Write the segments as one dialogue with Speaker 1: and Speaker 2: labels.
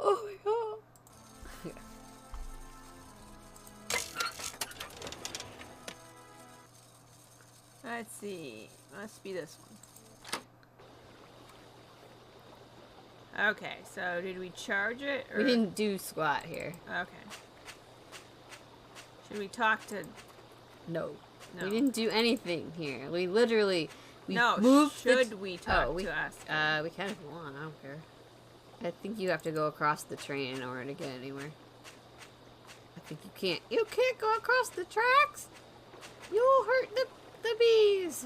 Speaker 1: Oh my god.
Speaker 2: Let's see. Must be this one. Okay, so did we charge it? Or...
Speaker 1: We didn't do squat here.
Speaker 2: Okay. Should we talk to...
Speaker 1: No.
Speaker 2: No.
Speaker 1: We didn't do anything here. We literally... We
Speaker 2: no,
Speaker 1: moved
Speaker 2: should we talk to us?
Speaker 1: We can if you want. I don't care. I think you have to go across the train in order to get anywhere. I think you can't. You can't go across the tracks. You'll hurt the bees.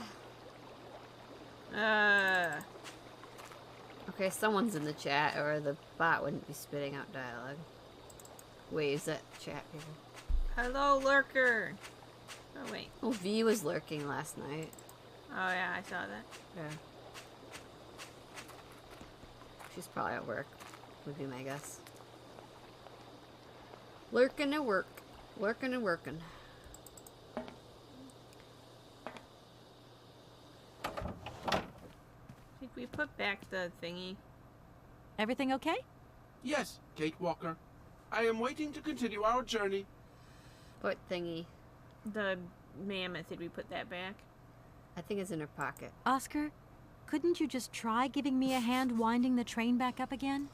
Speaker 1: Okay, someone's in the chat, or the bot wouldn't be spitting out dialogue. Waves at chat people.
Speaker 2: Hello, lurker. Oh wait.
Speaker 1: Oh, V was lurking last night.
Speaker 2: Oh yeah, I saw that.
Speaker 1: Yeah. She's probably at work, would be my guess. Lurking at work. Lurking and working.
Speaker 2: Did we put back the thingy?
Speaker 3: Everything okay?
Speaker 4: Yes, Kate Walker. I am waiting to continue our journey.
Speaker 1: What thingy?
Speaker 2: The mammoth, did we put that back?
Speaker 1: I think it's in her pocket.
Speaker 3: Oscar, couldn't you just try giving me a hand winding the train back up again?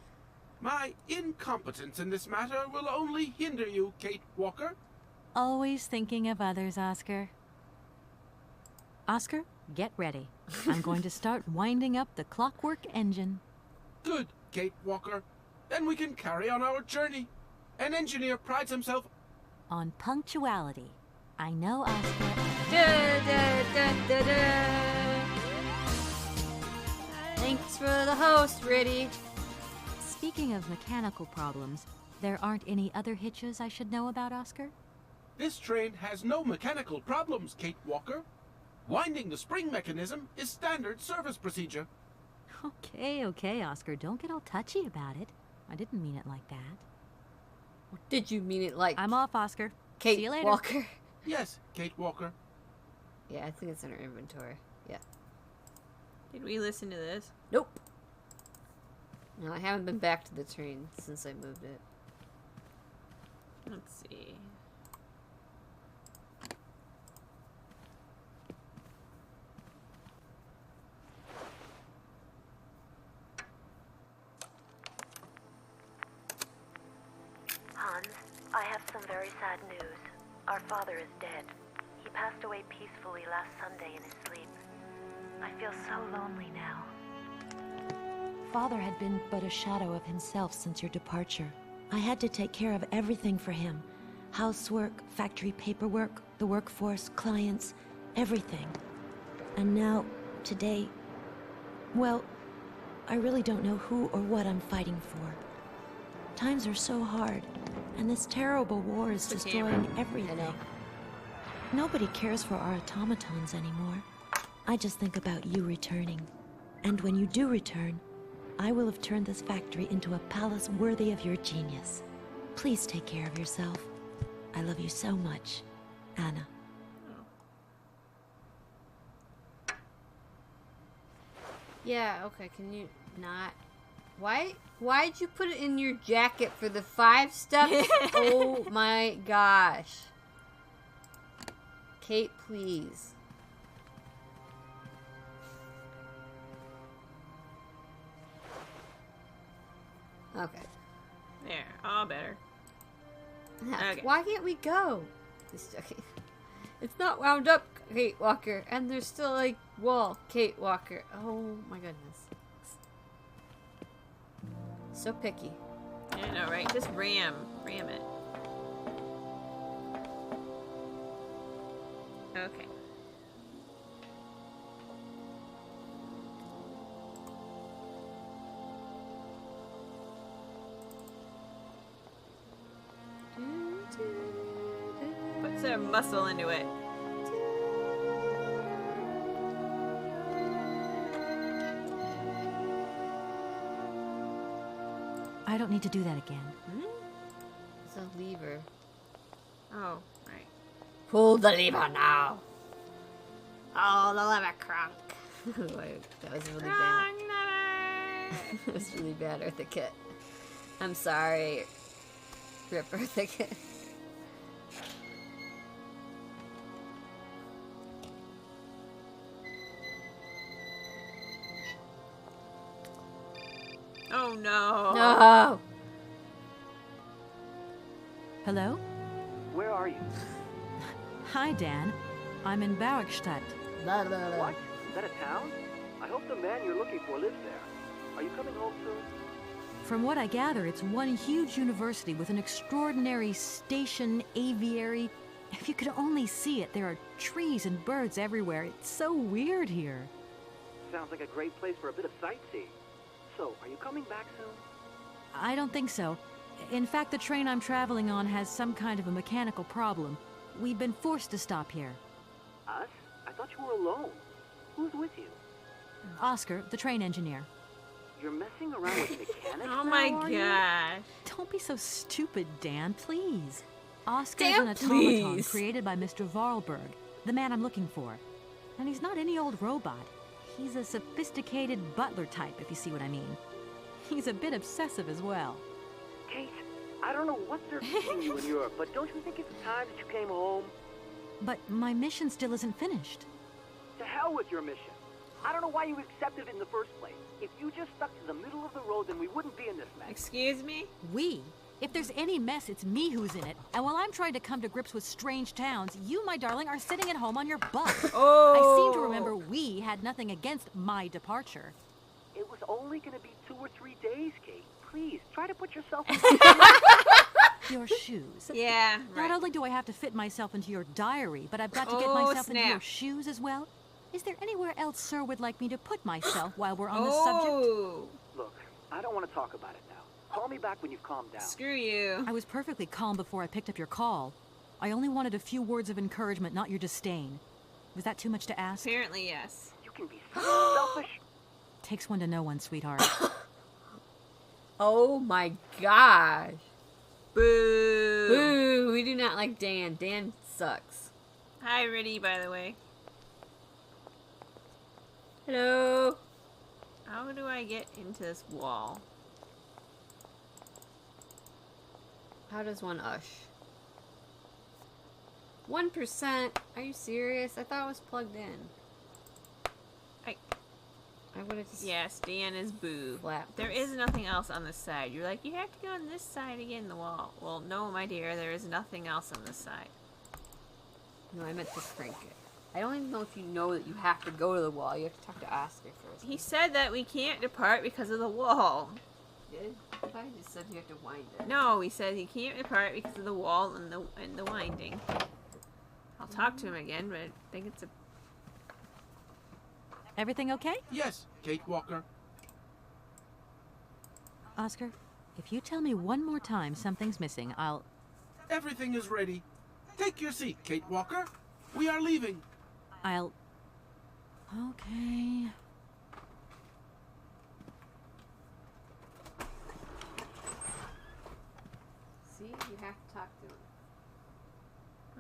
Speaker 4: My incompetence in this matter will only hinder you, Kate Walker.
Speaker 3: Always thinking of others, Oscar. Oscar, get ready. I'm going to start winding up the clockwork engine.
Speaker 4: Good, Kate Walker. Then we can carry on our journey. An engineer prides himself
Speaker 3: On punctuality. I know, Oscar.
Speaker 1: Thanks for the host, Riddy.
Speaker 3: Speaking of mechanical problems, there aren't any other hitches I should know about, Oscar?
Speaker 4: This train has no mechanical problems, Kate Walker. Winding the spring mechanism is standard service procedure.
Speaker 3: Okay, Oscar. Don't get all touchy about it. I didn't mean it like that.
Speaker 1: Did you mean it like
Speaker 3: I'm off, Oscar.
Speaker 1: Kate
Speaker 3: See you later.
Speaker 1: Walker?
Speaker 4: Yes, Kate Walker.
Speaker 1: Yeah, I think it's in her inventory. Yeah.
Speaker 2: Did we listen to this?
Speaker 1: Nope. No, I haven't been back to the train since I moved it.
Speaker 2: Let's see.
Speaker 5: Hans, I have some very sad news. Our father is dead. He passed away peacefully last Sunday in his sleep. I feel so lonely now.
Speaker 6: Father had been but a shadow of himself since your departure. I had to take care of everything for him. Housework, factory paperwork, the workforce, clients, everything. And now, today, well, I really don't know who or what I'm fighting for. Times are so hard, and this terrible war is destroying everything.
Speaker 1: I know.
Speaker 6: Nobody cares for our automatons anymore. I just think about you returning. And when you do return, I will have turned this factory into a palace worthy of your genius. Please take care of yourself. I love you so much, Anna.
Speaker 1: Yeah, okay, can you not? Why'd you put it in your jacket for the 5 steps? Oh my gosh. Kate, please. Okay.
Speaker 2: There, all better. Okay.
Speaker 1: Why can't we go? Just joking. It's not wound up, Kate Walker, and there's still like wall, Kate Walker. Oh my goodness. So picky.
Speaker 2: I know, right? Just ram it. Okay. Put some muscle into it.
Speaker 3: I don't need to do that again.
Speaker 1: It's a lever.
Speaker 2: Oh, right.
Speaker 1: Pull the lever now. Oh, the lever crunk. Wait, that was really bad. That was really bad, Eartha Kitt. I'm sorry, Ripper Thicket.
Speaker 2: Oh no.
Speaker 1: No!
Speaker 3: Hello?
Speaker 7: Where are you?
Speaker 3: Hi, Dan. I'm in Barrackstadt.
Speaker 1: Blah, blah, blah.
Speaker 7: What? Is that a town? I hope the man you're looking for lives there. Are you coming home soon?
Speaker 3: From what I gather, it's one huge university with an extraordinary station aviary. If you could only see it, there are trees and birds everywhere. It's so weird here.
Speaker 7: Sounds like a great place for a bit of sightseeing. So, are you coming back soon?
Speaker 3: I don't think so. In fact, the train I'm traveling on has some kind of a mechanical problem. We've been forced to stop here.
Speaker 7: Us? I thought you were alone. Who's with you?
Speaker 3: Oscar, the train engineer.
Speaker 7: You're messing around with mechanics
Speaker 2: Oh
Speaker 7: now,
Speaker 2: my
Speaker 7: are you?
Speaker 2: gosh.
Speaker 3: Don't be so stupid, Dan, please. Oscar's
Speaker 1: Dan,
Speaker 3: an automaton
Speaker 1: please.
Speaker 3: created by Mr. Varlberg, the man I'm looking for. And he's not any old robot. He's a sophisticated butler type, if you see what I mean. He's a bit obsessive as well.
Speaker 7: Kate, I don't know what they're feeding you in Europe, but don't you think it's time that you came home?
Speaker 3: But my mission still isn't finished.
Speaker 7: To hell with your mission. I don't know why you accepted it in the first place. If you just stuck to the middle of the road, then we wouldn't be in this mess.
Speaker 2: Excuse me?
Speaker 3: We? If there's any mess, it's me who's in it. And while I'm trying to come to grips with strange towns, you, my darling, are sitting at home on your butt.
Speaker 2: Oh.
Speaker 3: I seem to remember we had nothing against my departure.
Speaker 7: It was only going to be 2 or 3 days, Kate. Please, try to put yourself in
Speaker 3: Your shoes.
Speaker 2: Yeah,
Speaker 3: Not
Speaker 2: right.
Speaker 3: only do I have to fit myself into your diary, but I've got to get
Speaker 2: Oh,
Speaker 3: myself into your
Speaker 2: snap.
Speaker 3: shoes as well. Is there anywhere else Sir would like me to put myself while we're on this subject?
Speaker 2: Oh,
Speaker 7: Look, I don't want to talk about it now. Call me back when you've calmed down.
Speaker 2: screw you.
Speaker 3: I was perfectly calm before I picked up your call. I only wanted a few words of encouragement, not your disdain. Was that too much to ask?
Speaker 2: Apparently, yes.
Speaker 7: You can be so selfish.
Speaker 3: Takes one to know one, sweetheart.
Speaker 1: Oh my gosh.
Speaker 2: Boo.
Speaker 1: Boo! We do not like Dan. Dan sucks.
Speaker 2: Hi, Riddy, by the way.
Speaker 1: Hello?
Speaker 2: How do I get into this wall?
Speaker 1: How does one ush? 1%? Are you serious? I thought it was plugged in. I would have just...
Speaker 2: Yes, Dan is boo.
Speaker 1: Flat
Speaker 2: There
Speaker 1: this.
Speaker 2: is nothing else on this side. You're like, you have to go on this side again, the wall. Well, no, my dear, there is nothing else on this side.
Speaker 1: No, I meant to crank it. I don't even know if you know that you have to go to the wall. You have to talk to Oscar first.
Speaker 2: He said that we can't depart because of the wall.
Speaker 1: did? I thought he just said you have to wind it.
Speaker 2: No, he said he can't depart because of the wall and the winding. I'll talk to him again, but I think it's a...
Speaker 3: Everything okay?
Speaker 4: Yes, Kate Walker.
Speaker 3: Oscar, if you tell me one more time something's missing, I'll...
Speaker 4: Everything is ready. Take your seat, Kate Walker. We are leaving.
Speaker 3: Okay.
Speaker 1: See? You have to talk to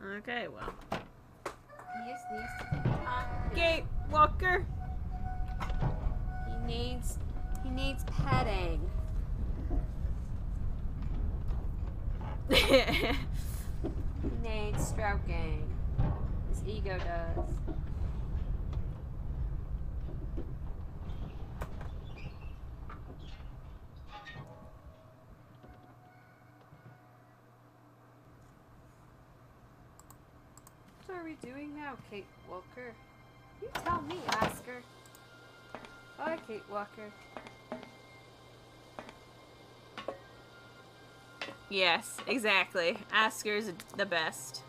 Speaker 1: him.
Speaker 2: Okay, well.
Speaker 1: He just needs to talk.
Speaker 2: Gate Walker!
Speaker 1: He needs petting. He needs stroking. His ego does. What are we doing now, Kate Walker? You tell me, Oscar. Bye, Kate Walker.
Speaker 2: Yes, exactly. Oscar's the best.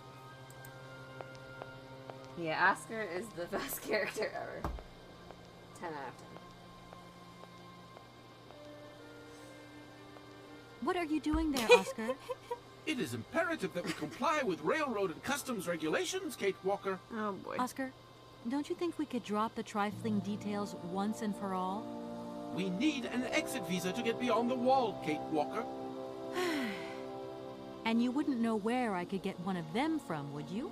Speaker 1: Yeah, Oscar is the best character ever. 10 out of 10.
Speaker 3: What are you doing there, Oscar?
Speaker 4: It is imperative that we comply with railroad and customs regulations, Kate Walker.
Speaker 2: Oh boy.
Speaker 3: Oscar, don't you think we could drop the trifling details once and for all?
Speaker 4: We need an exit visa to get beyond the wall, Kate Walker.
Speaker 3: And you wouldn't know where I could get one of them from, would you?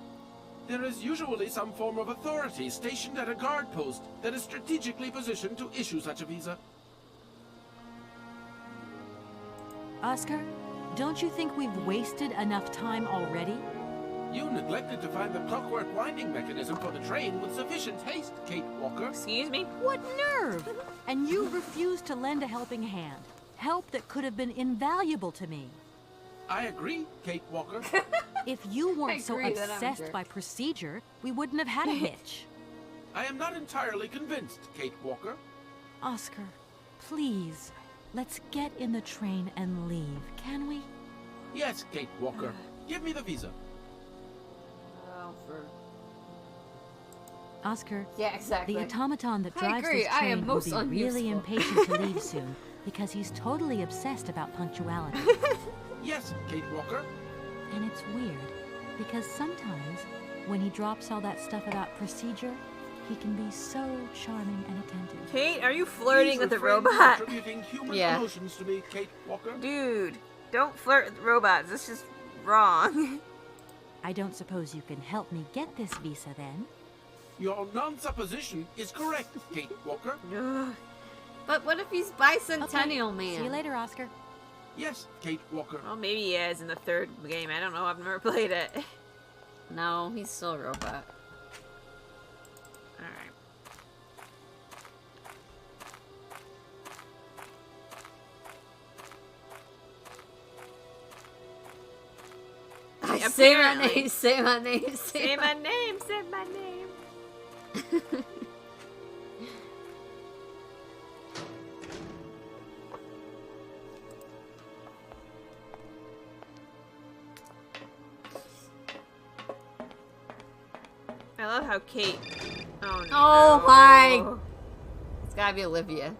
Speaker 4: There is usually some form of authority stationed at a guard post that is strategically positioned to issue such a visa.
Speaker 3: Oscar, don't you think we've wasted enough time already?
Speaker 4: You neglected to find the clockwork winding mechanism for the train with sufficient haste, Kate Walker.
Speaker 2: Excuse me?
Speaker 3: What nerve! And you refused to lend a helping hand. Help that could have been invaluable to me.
Speaker 4: I agree, Kate Walker.
Speaker 3: If you
Speaker 1: I
Speaker 3: weren't so
Speaker 1: agree that I'm a
Speaker 3: obsessed
Speaker 1: jerk.
Speaker 3: by procedure, we wouldn't have had a hitch.
Speaker 4: I am not entirely convinced, Kate Walker.
Speaker 3: Oscar, please, let's get in the train and leave, can we?
Speaker 4: Yes, Kate Walker. Give me the visa.
Speaker 1: Oh, for...
Speaker 3: Oscar,
Speaker 1: Yeah, exactly.
Speaker 3: the automaton that
Speaker 1: I
Speaker 3: drives
Speaker 1: agree,
Speaker 3: this
Speaker 1: I
Speaker 3: train
Speaker 1: am
Speaker 3: will
Speaker 1: most
Speaker 3: be really
Speaker 1: unuseful.
Speaker 3: impatient to leave soon because he's totally obsessed about punctuality.
Speaker 4: Yes, Kate Walker.
Speaker 3: And it's weird because sometimes when he drops all that stuff about procedure, he can be so charming and attentive.
Speaker 2: Kate, are you flirting
Speaker 4: Please
Speaker 2: with the
Speaker 4: refrain from
Speaker 2: robot?
Speaker 4: attributing human
Speaker 1: Yeah.
Speaker 4: emotions to me, Kate Walker.
Speaker 2: Dude, don't flirt with robots. This is wrong.
Speaker 3: I don't suppose you can help me get this visa then?
Speaker 4: Your non-supposition is correct, Kate Walker.
Speaker 2: Ugh.
Speaker 1: But what if he's Bicentennial Man?
Speaker 3: See you later, Oscar.
Speaker 4: Yes, Kate Walker.
Speaker 2: Well, maybe he is in the third game. I don't know. I've never played it.
Speaker 1: No, he's still a robot.
Speaker 2: Alright.
Speaker 1: Say my
Speaker 2: Apparently.
Speaker 1: name, say my name,
Speaker 2: Say my name. Say my name. I love how Kate. Oh no.
Speaker 1: Oh my- It's gotta be Olivia.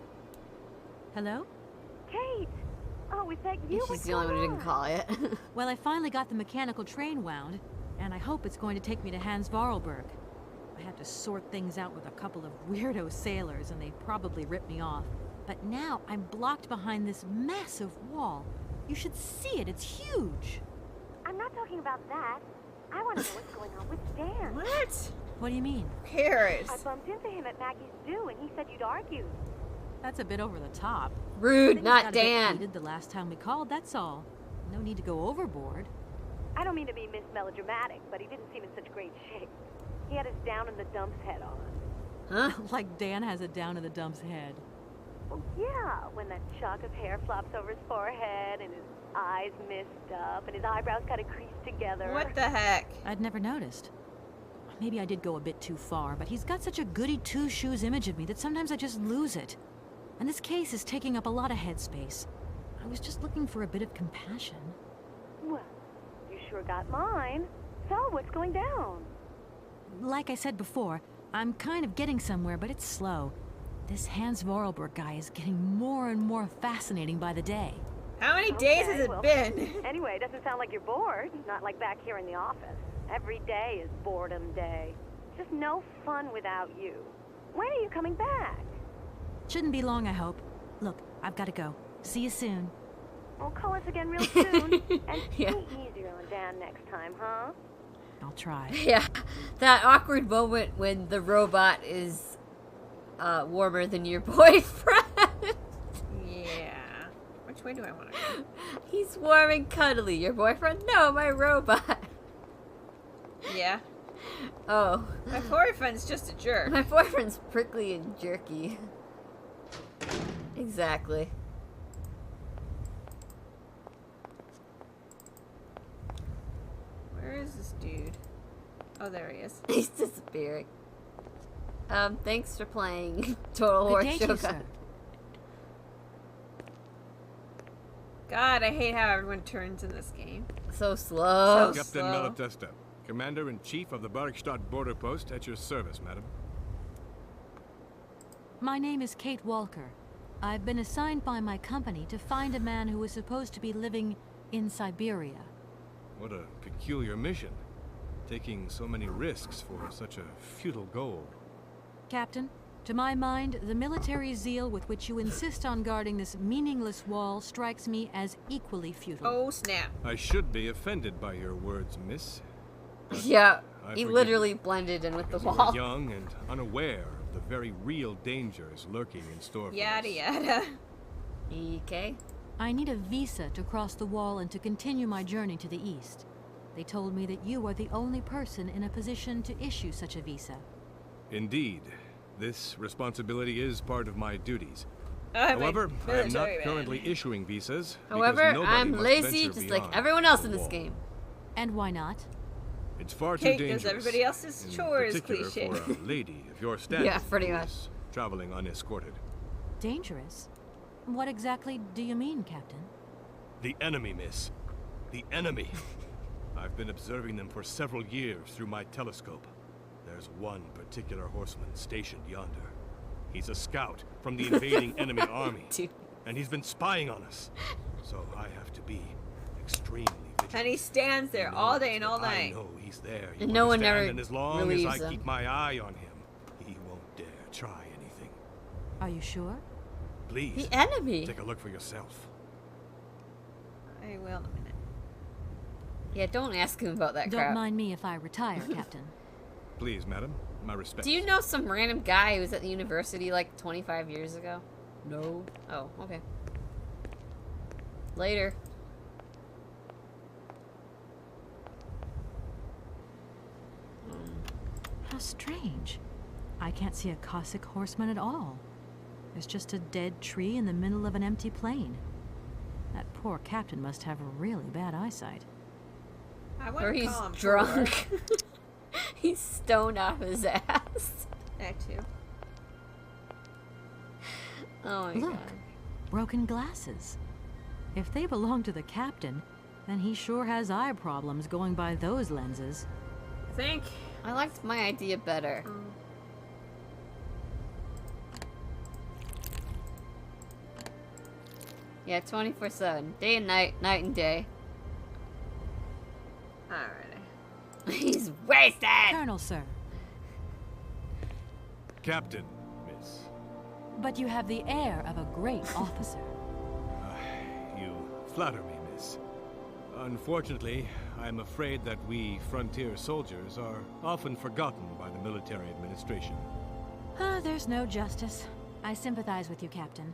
Speaker 3: Hello?
Speaker 5: Kate! Oh, is that you?
Speaker 1: She's
Speaker 5: What's
Speaker 1: the only one who
Speaker 5: going
Speaker 1: didn't call it.
Speaker 3: Well, I finally got the mechanical train wound, and I hope it's going to take me to Hans Vorarlberg. I had to sort things out with a couple of weirdo sailors, and they probably ripped me off. But now I'm blocked behind this massive wall. You should see it, it's huge.
Speaker 5: I'm not talking about that. I want to know what's going on with Dan.
Speaker 2: What?
Speaker 3: What do you mean?
Speaker 2: Who cares?
Speaker 5: I bumped into him at Maggie's do, and he said you'd argued.
Speaker 3: That's a bit over the top.
Speaker 1: Rude,
Speaker 3: Things
Speaker 1: not
Speaker 3: got a bit
Speaker 1: Dan.
Speaker 3: heated the last time we called, that's all. No need to go overboard.
Speaker 5: I don't mean to be Miss Melodramatic, but he didn't seem in such great shape. He had his down in the dumps head on.
Speaker 1: Huh?
Speaker 3: Like Dan has it down to the dump's head.
Speaker 5: Well, yeah, when that shock of hair flops over his forehead and his eyes mist up and his eyebrows kind of creased together.
Speaker 2: What the heck?
Speaker 3: I'd never noticed. Maybe I did go a bit too far, but he's got such a goody two-shoes image of me that sometimes I just lose it. And this case is taking up a lot of headspace. I was just looking for a bit of compassion.
Speaker 5: Well, you sure got mine. So, what's going down?
Speaker 3: Like I said before, I'm kind of getting somewhere, but it's slow. This Hans Vorarlberg guy is getting more and more fascinating by the day.
Speaker 2: How many days has it
Speaker 5: well,
Speaker 2: been?
Speaker 5: Anyway, it doesn't sound like you're bored. Not like back here in the office. Every day is boredom day. Just no fun without you. When are you coming back?
Speaker 3: Shouldn't be long, I hope. Look, I've got to go. See you soon.
Speaker 5: Well, call us again real soon. And
Speaker 1: Yeah.
Speaker 5: be easier on Dan next time, huh?
Speaker 3: I'll try.
Speaker 1: Yeah, that awkward moment when the robot is warmer than your boyfriend.
Speaker 2: Yeah. Which way do I want to go?
Speaker 1: He's warm and cuddly. Your boyfriend? No, my robot.
Speaker 2: Yeah.
Speaker 1: Oh,
Speaker 2: My boyfriend's just a jerk.
Speaker 1: my boyfriend's prickly and jerky. Exactly.
Speaker 2: Where is this dude? Oh, there he is.
Speaker 1: He's disappearing. Thanks for playing Total
Speaker 3: Good
Speaker 1: War
Speaker 3: day to you,
Speaker 1: Shogun.
Speaker 3: sir.
Speaker 2: God, I hate how everyone turns in this game.
Speaker 1: So slow.
Speaker 2: So
Speaker 8: Captain
Speaker 2: slow.
Speaker 8: Malatesta, Commander-in-Chief of the Bergstadt Border Post, at your service, madam.
Speaker 3: My name is Kate Walker. I've been assigned by my company to find a man who is supposed to be living in Syberia.
Speaker 8: What a peculiar mission. Taking so many risks for such a futile goal.
Speaker 3: Captain, to my mind, the military zeal with which you insist on guarding this meaningless wall strikes me as equally futile.
Speaker 2: Oh, snap.
Speaker 8: I should be offended by your words, miss.
Speaker 1: Yeah,
Speaker 8: I
Speaker 1: he
Speaker 8: forgive
Speaker 1: literally
Speaker 8: you.
Speaker 1: blended in with the
Speaker 8: Because you
Speaker 1: wall.
Speaker 8: are young and unaware of the very real dangers lurking in store for
Speaker 2: Yada
Speaker 8: us.
Speaker 2: yada.
Speaker 1: EK.
Speaker 3: I need a visa to cross the wall and to continue my journey to the east. They told me that you are the only person in a position to issue such a visa.
Speaker 8: Indeed. This responsibility is part of my duties.
Speaker 2: I'm
Speaker 8: However, I am not
Speaker 2: military man.
Speaker 8: currently issuing visas.
Speaker 1: However,
Speaker 8: because nobody
Speaker 1: I'm
Speaker 8: must
Speaker 1: lazy
Speaker 8: venture
Speaker 1: just like
Speaker 8: beyond
Speaker 1: everyone else
Speaker 8: the
Speaker 1: in this
Speaker 8: wall.
Speaker 1: game.
Speaker 3: And why not?
Speaker 8: It's far too
Speaker 2: Kate
Speaker 8: dangerous.
Speaker 2: does everybody else's
Speaker 8: in
Speaker 2: chores,
Speaker 8: particular
Speaker 2: cliche.
Speaker 8: for a lady of your status.
Speaker 1: Yeah, pretty
Speaker 8: who
Speaker 1: much.
Speaker 8: is traveling unescorted.
Speaker 3: Dangerous? What exactly do you mean, Captain?
Speaker 8: The enemy, miss. The enemy. I've been observing them for several years through my telescope. There's one particular horseman stationed yonder. He's a scout from the invading enemy army.
Speaker 1: Dude.
Speaker 8: And he's been spying on us. So I have to be extremely vigilant.
Speaker 2: And he stands there all day and all
Speaker 8: That I
Speaker 2: night.
Speaker 8: know he's there.
Speaker 1: And no one
Speaker 8: understand?
Speaker 1: ever
Speaker 8: And as long
Speaker 1: relieves
Speaker 8: as I
Speaker 1: him.
Speaker 8: keep my eye on him, he won't dare try anything.
Speaker 3: Are you sure?
Speaker 8: Please,
Speaker 1: The enemy.
Speaker 8: take a look for yourself.
Speaker 2: I will in a minute.
Speaker 1: Yeah, don't ask him about that
Speaker 3: Don't
Speaker 1: crap.
Speaker 3: mind me if I retire, Captain.
Speaker 8: Please, madam, my respects.
Speaker 1: Do you know some random guy who was at the university like 25 years ago? No. Oh, okay. Later.
Speaker 3: How strange. I can't see a Cossack horseman at all. There's just a dead tree in the middle of an empty plain. That poor captain must have really bad eyesight.
Speaker 2: I
Speaker 1: Or
Speaker 2: wouldn't
Speaker 1: he's
Speaker 2: call him
Speaker 1: drunk.
Speaker 2: poor.
Speaker 1: He's stoned off his ass.
Speaker 2: That too.
Speaker 1: Oh my
Speaker 3: Look,
Speaker 1: god.
Speaker 3: broken glasses. If they belong to the captain, then he sure has eye problems going by those lenses.
Speaker 2: Think.
Speaker 1: I liked my idea better. Yeah, 24/7. Day and night, night and day.
Speaker 2: Alrighty.
Speaker 1: He's wasted!
Speaker 3: Colonel, sir.
Speaker 8: Captain, miss.
Speaker 3: But you have the air of a great officer.
Speaker 8: You flatter me, miss. Unfortunately, I'm afraid that we frontier soldiers are often forgotten by the military administration.
Speaker 3: There's no justice. I sympathize with you, Captain.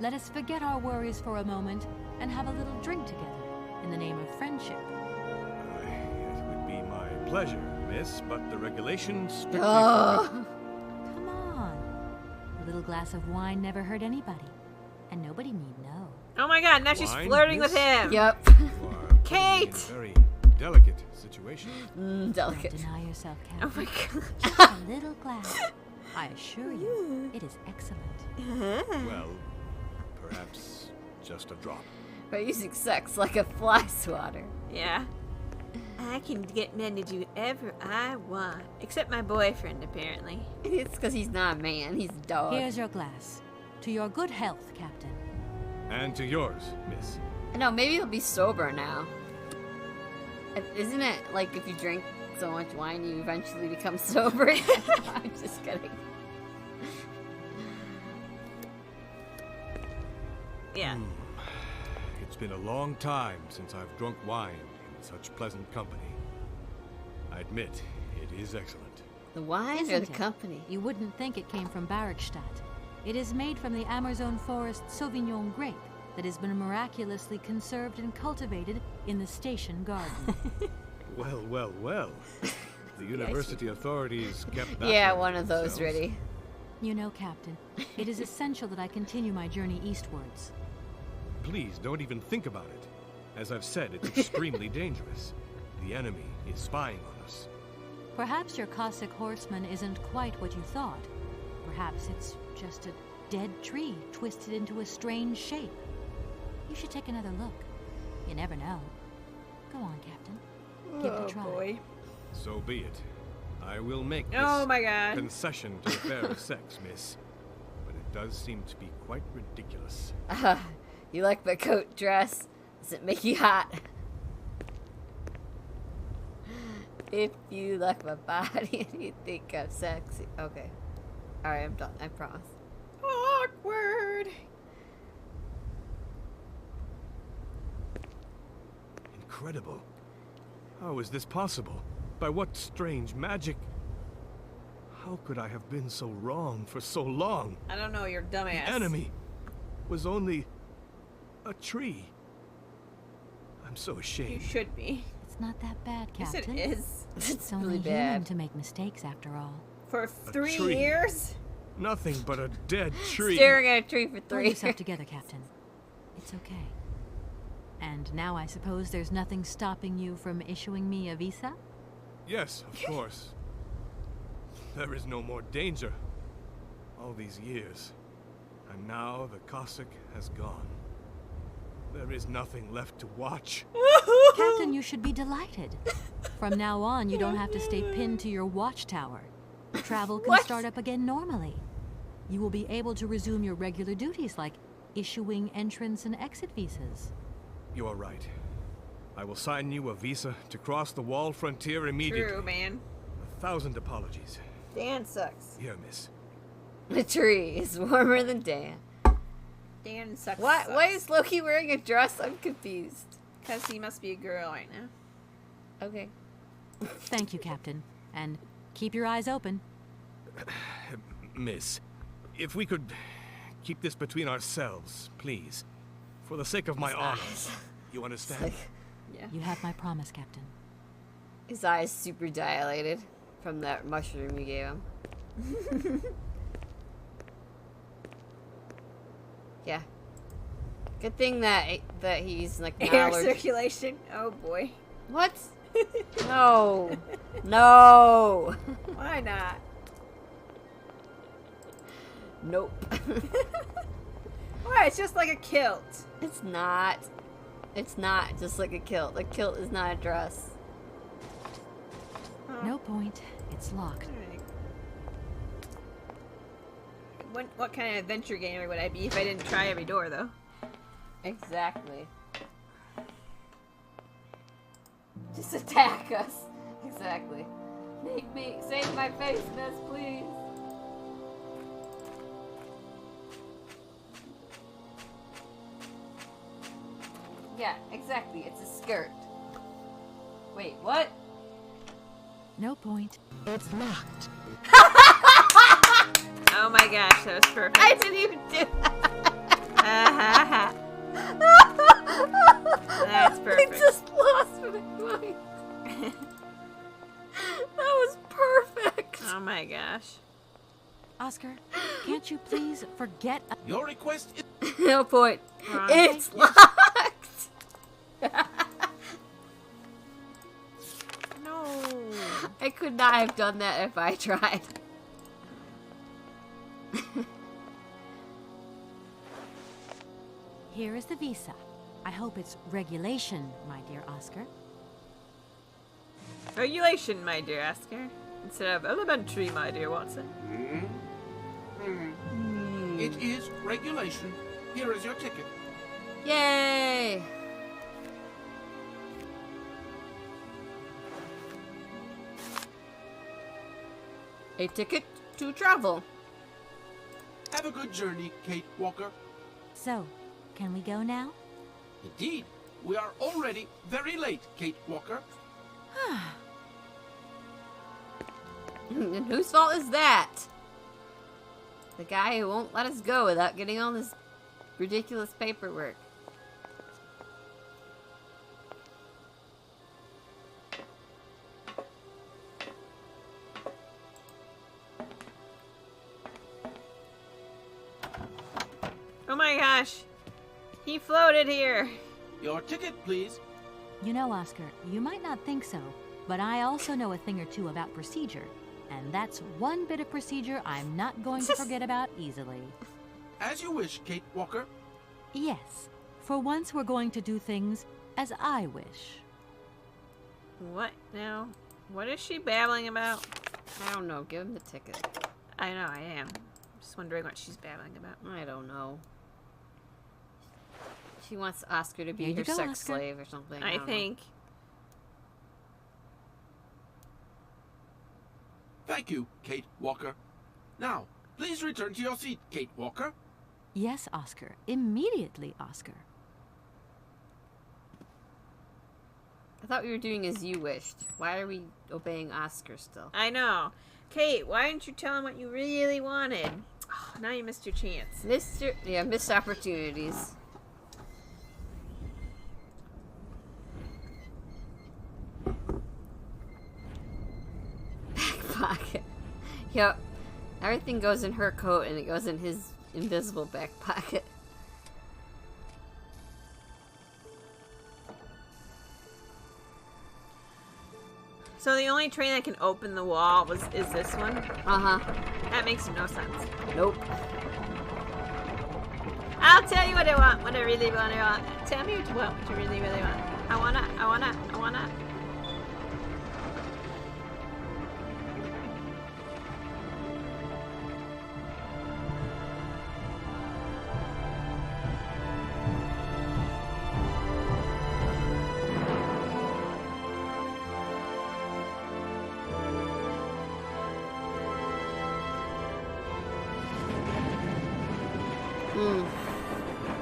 Speaker 3: Let us forget our worries for a moment and have a little drink together in the name of friendship.
Speaker 8: It would be my pleasure, miss, but the regulations strictly
Speaker 1: Oh.
Speaker 3: Come on. A little glass of wine never hurt anybody, and nobody need know.
Speaker 2: Oh my god, now she's
Speaker 8: Wine,
Speaker 2: flirting with
Speaker 8: miss?
Speaker 2: him.
Speaker 1: Yep.
Speaker 8: you are putting me in
Speaker 2: Kate!
Speaker 8: a very delicate situation.
Speaker 3: Don't
Speaker 1: Delicate.
Speaker 3: deny yourself,
Speaker 2: Oh
Speaker 3: Captain.
Speaker 2: my god.
Speaker 3: Just a little glass. I assure you, it is excellent.
Speaker 8: Well, perhaps just a drop.
Speaker 1: By using sex like a fly swatter.
Speaker 2: Yeah. I can get men to do whatever I want. Except my boyfriend, apparently.
Speaker 1: It's because he's not a man, he's a dog.
Speaker 3: Here's your glass. To your good health, Captain.
Speaker 8: And to yours, miss.
Speaker 1: No, maybe he'll be sober now. Isn't it like if you drink so much wine, you eventually become sober? I'm just kidding.
Speaker 2: Yeah.
Speaker 8: It's been a long time since I've drunk wine in such pleasant company. I admit, it is excellent.
Speaker 1: The wine or
Speaker 3: Isn't
Speaker 1: the
Speaker 3: it?
Speaker 1: company?
Speaker 3: You wouldn't think it came from Barrackstadt. It is made from the Amazon forest Sauvignon grape that has been miraculously conserved and cultivated in the station garden.
Speaker 8: Well, well, well. The university authorities kept that
Speaker 1: Yeah,
Speaker 8: one
Speaker 1: one
Speaker 8: to
Speaker 1: of those,
Speaker 8: themselves.
Speaker 1: ready.
Speaker 3: You know, Captain, it is essential that I continue my journey eastwards.
Speaker 8: Please don't even think about it. As I've said, it's extremely dangerous. The enemy is spying on us.
Speaker 3: Perhaps your Cossack horseman isn't quite what you thought. Perhaps it's just a dead tree twisted into a strange shape. You should take another look. You never know. Go on, Captain. Give it a try.
Speaker 2: Boy.
Speaker 8: So be it. I will make this
Speaker 2: Oh my god.
Speaker 8: concession to the fair sex, miss. But it does seem to be quite ridiculous.
Speaker 1: You like my coat dress? Does it make you hot? If you like my body and you think I'm sexy. Okay. Alright, I'm done. I promise.
Speaker 2: Awkward.
Speaker 8: Incredible. How is this possible? By what strange magic? How could I have been so wrong for so long?
Speaker 2: I don't know, you're
Speaker 8: The
Speaker 2: dumbass.
Speaker 8: enemy was only A tree. I'm so
Speaker 2: You
Speaker 8: ashamed.
Speaker 2: should be.
Speaker 3: It's not that bad,
Speaker 2: Yes,
Speaker 3: Captain.
Speaker 2: it is.
Speaker 3: It's only
Speaker 1: really
Speaker 3: human
Speaker 1: bad.
Speaker 3: to make mistakes after all.
Speaker 2: For 3
Speaker 8: tree.
Speaker 2: years?
Speaker 8: Nothing but a dead tree.
Speaker 1: Staring at a tree for
Speaker 3: Pull
Speaker 1: 3
Speaker 3: yourself
Speaker 1: years.
Speaker 3: together, Captain. It's okay. And now I suppose there's nothing stopping you from issuing me a visa?
Speaker 8: Yes, of course. There is no more danger. All these years. And now the Cossack has gone. There is nothing left to watch.
Speaker 3: Captain, you should be delighted. From now on, you don't have to stay pinned to your watchtower. Travel can
Speaker 1: What?
Speaker 3: start up again normally. You will be able to resume your regular duties like issuing entrance and exit visas.
Speaker 8: You are right. I will sign you a visa to cross the wall frontier immediately.
Speaker 2: True, man.
Speaker 8: 1,000 apologies.
Speaker 2: Dan sucks.
Speaker 8: Here, miss.
Speaker 1: The tree is warmer than Dan.
Speaker 2: Dan sucks.
Speaker 1: What? Why is Loki wearing a dress? I'm confused.
Speaker 2: Because he must be a girl right now.
Speaker 1: Okay.
Speaker 3: Thank you, Captain. And keep your eyes open.
Speaker 8: Miss, if we could keep this between ourselves, please. For the sake of my honor. You understand?
Speaker 2: Yeah.
Speaker 3: You have my promise, Captain.
Speaker 1: His eyes super dilated from that mushroom you gave him. Yeah. Good thing that he's like not
Speaker 2: Air
Speaker 1: allergic.
Speaker 2: circulation. Oh boy.
Speaker 1: What? No. No.
Speaker 2: Why not?
Speaker 1: Nope.
Speaker 2: Why? It's just like a kilt.
Speaker 1: It's not. It's not just like a kilt. A kilt is not a dress.
Speaker 2: Oh.
Speaker 3: No point. It's locked.
Speaker 2: Alright. What kind of adventure gamer would I be if I didn't try every door, though?
Speaker 1: Exactly. Just attack us. Exactly. Make me save my face, miss, please. Yeah, exactly. It's a skirt. Wait, what?
Speaker 3: No point.
Speaker 6: It's locked.
Speaker 2: Oh my gosh, that was perfect.
Speaker 1: I didn't even do that.
Speaker 2: That's perfect.
Speaker 1: I just lost my mind. That was perfect.
Speaker 2: Oh my gosh.
Speaker 3: Oscar, can't you please forget?
Speaker 4: Your request is
Speaker 1: No point.
Speaker 2: Wrong.
Speaker 1: It's locked.
Speaker 2: No.
Speaker 1: I could not have done that if I tried.
Speaker 3: Here is the visa. I hope it's regulation, my dear Oscar.
Speaker 2: Regulation, my dear Oscar. Instead of elementary, my dear Watson.
Speaker 4: It is regulation. Here is your ticket.
Speaker 1: Yay! A ticket to travel.
Speaker 4: Have a good journey, Kate Walker.
Speaker 3: So, can we go now?
Speaker 4: Indeed, we are already very late, Kate Walker.
Speaker 1: And whose fault is that? The guy who won't let us go without getting all this ridiculous paperwork.
Speaker 2: Oh my gosh. He floated here.
Speaker 4: Your ticket, please.
Speaker 3: You know, Oscar, you might not think so, but I also know a thing or two about procedure. And that's one bit of procedure I'm not going to forget about easily.
Speaker 4: As you wish, Kate Walker.
Speaker 3: Yes, for once we're going to do things as I wish.
Speaker 2: What now? What is she babbling about?
Speaker 1: I don't know. Give him the ticket.
Speaker 2: I know, I am. Just wondering what she's babbling about.
Speaker 1: I don't know. She wants Oscar to be
Speaker 3: Here you
Speaker 1: her
Speaker 3: go,
Speaker 1: sex
Speaker 3: Oscar.
Speaker 1: slave or something.
Speaker 2: I
Speaker 1: don't know.
Speaker 2: think.
Speaker 4: Thank you, Kate Walker. Now, please return to your seat, Kate Walker.
Speaker 3: Yes, Oscar. Immediately, Oscar.
Speaker 1: I thought we were doing as you wished. Why are we obeying Oscar still?
Speaker 2: I know. Kate, why didn't you tell him what you really wanted? Oh, now you missed your chance.
Speaker 1: Missed opportunities. Yep. Everything goes in her coat and it goes in his invisible back pocket.
Speaker 2: So the only train that can open the wall is this one?
Speaker 1: Uh-huh.
Speaker 2: That makes no sense.
Speaker 1: Nope.
Speaker 2: I'll tell you what I want, what I really want. Tell me what you want, what you really, really want. I wanna.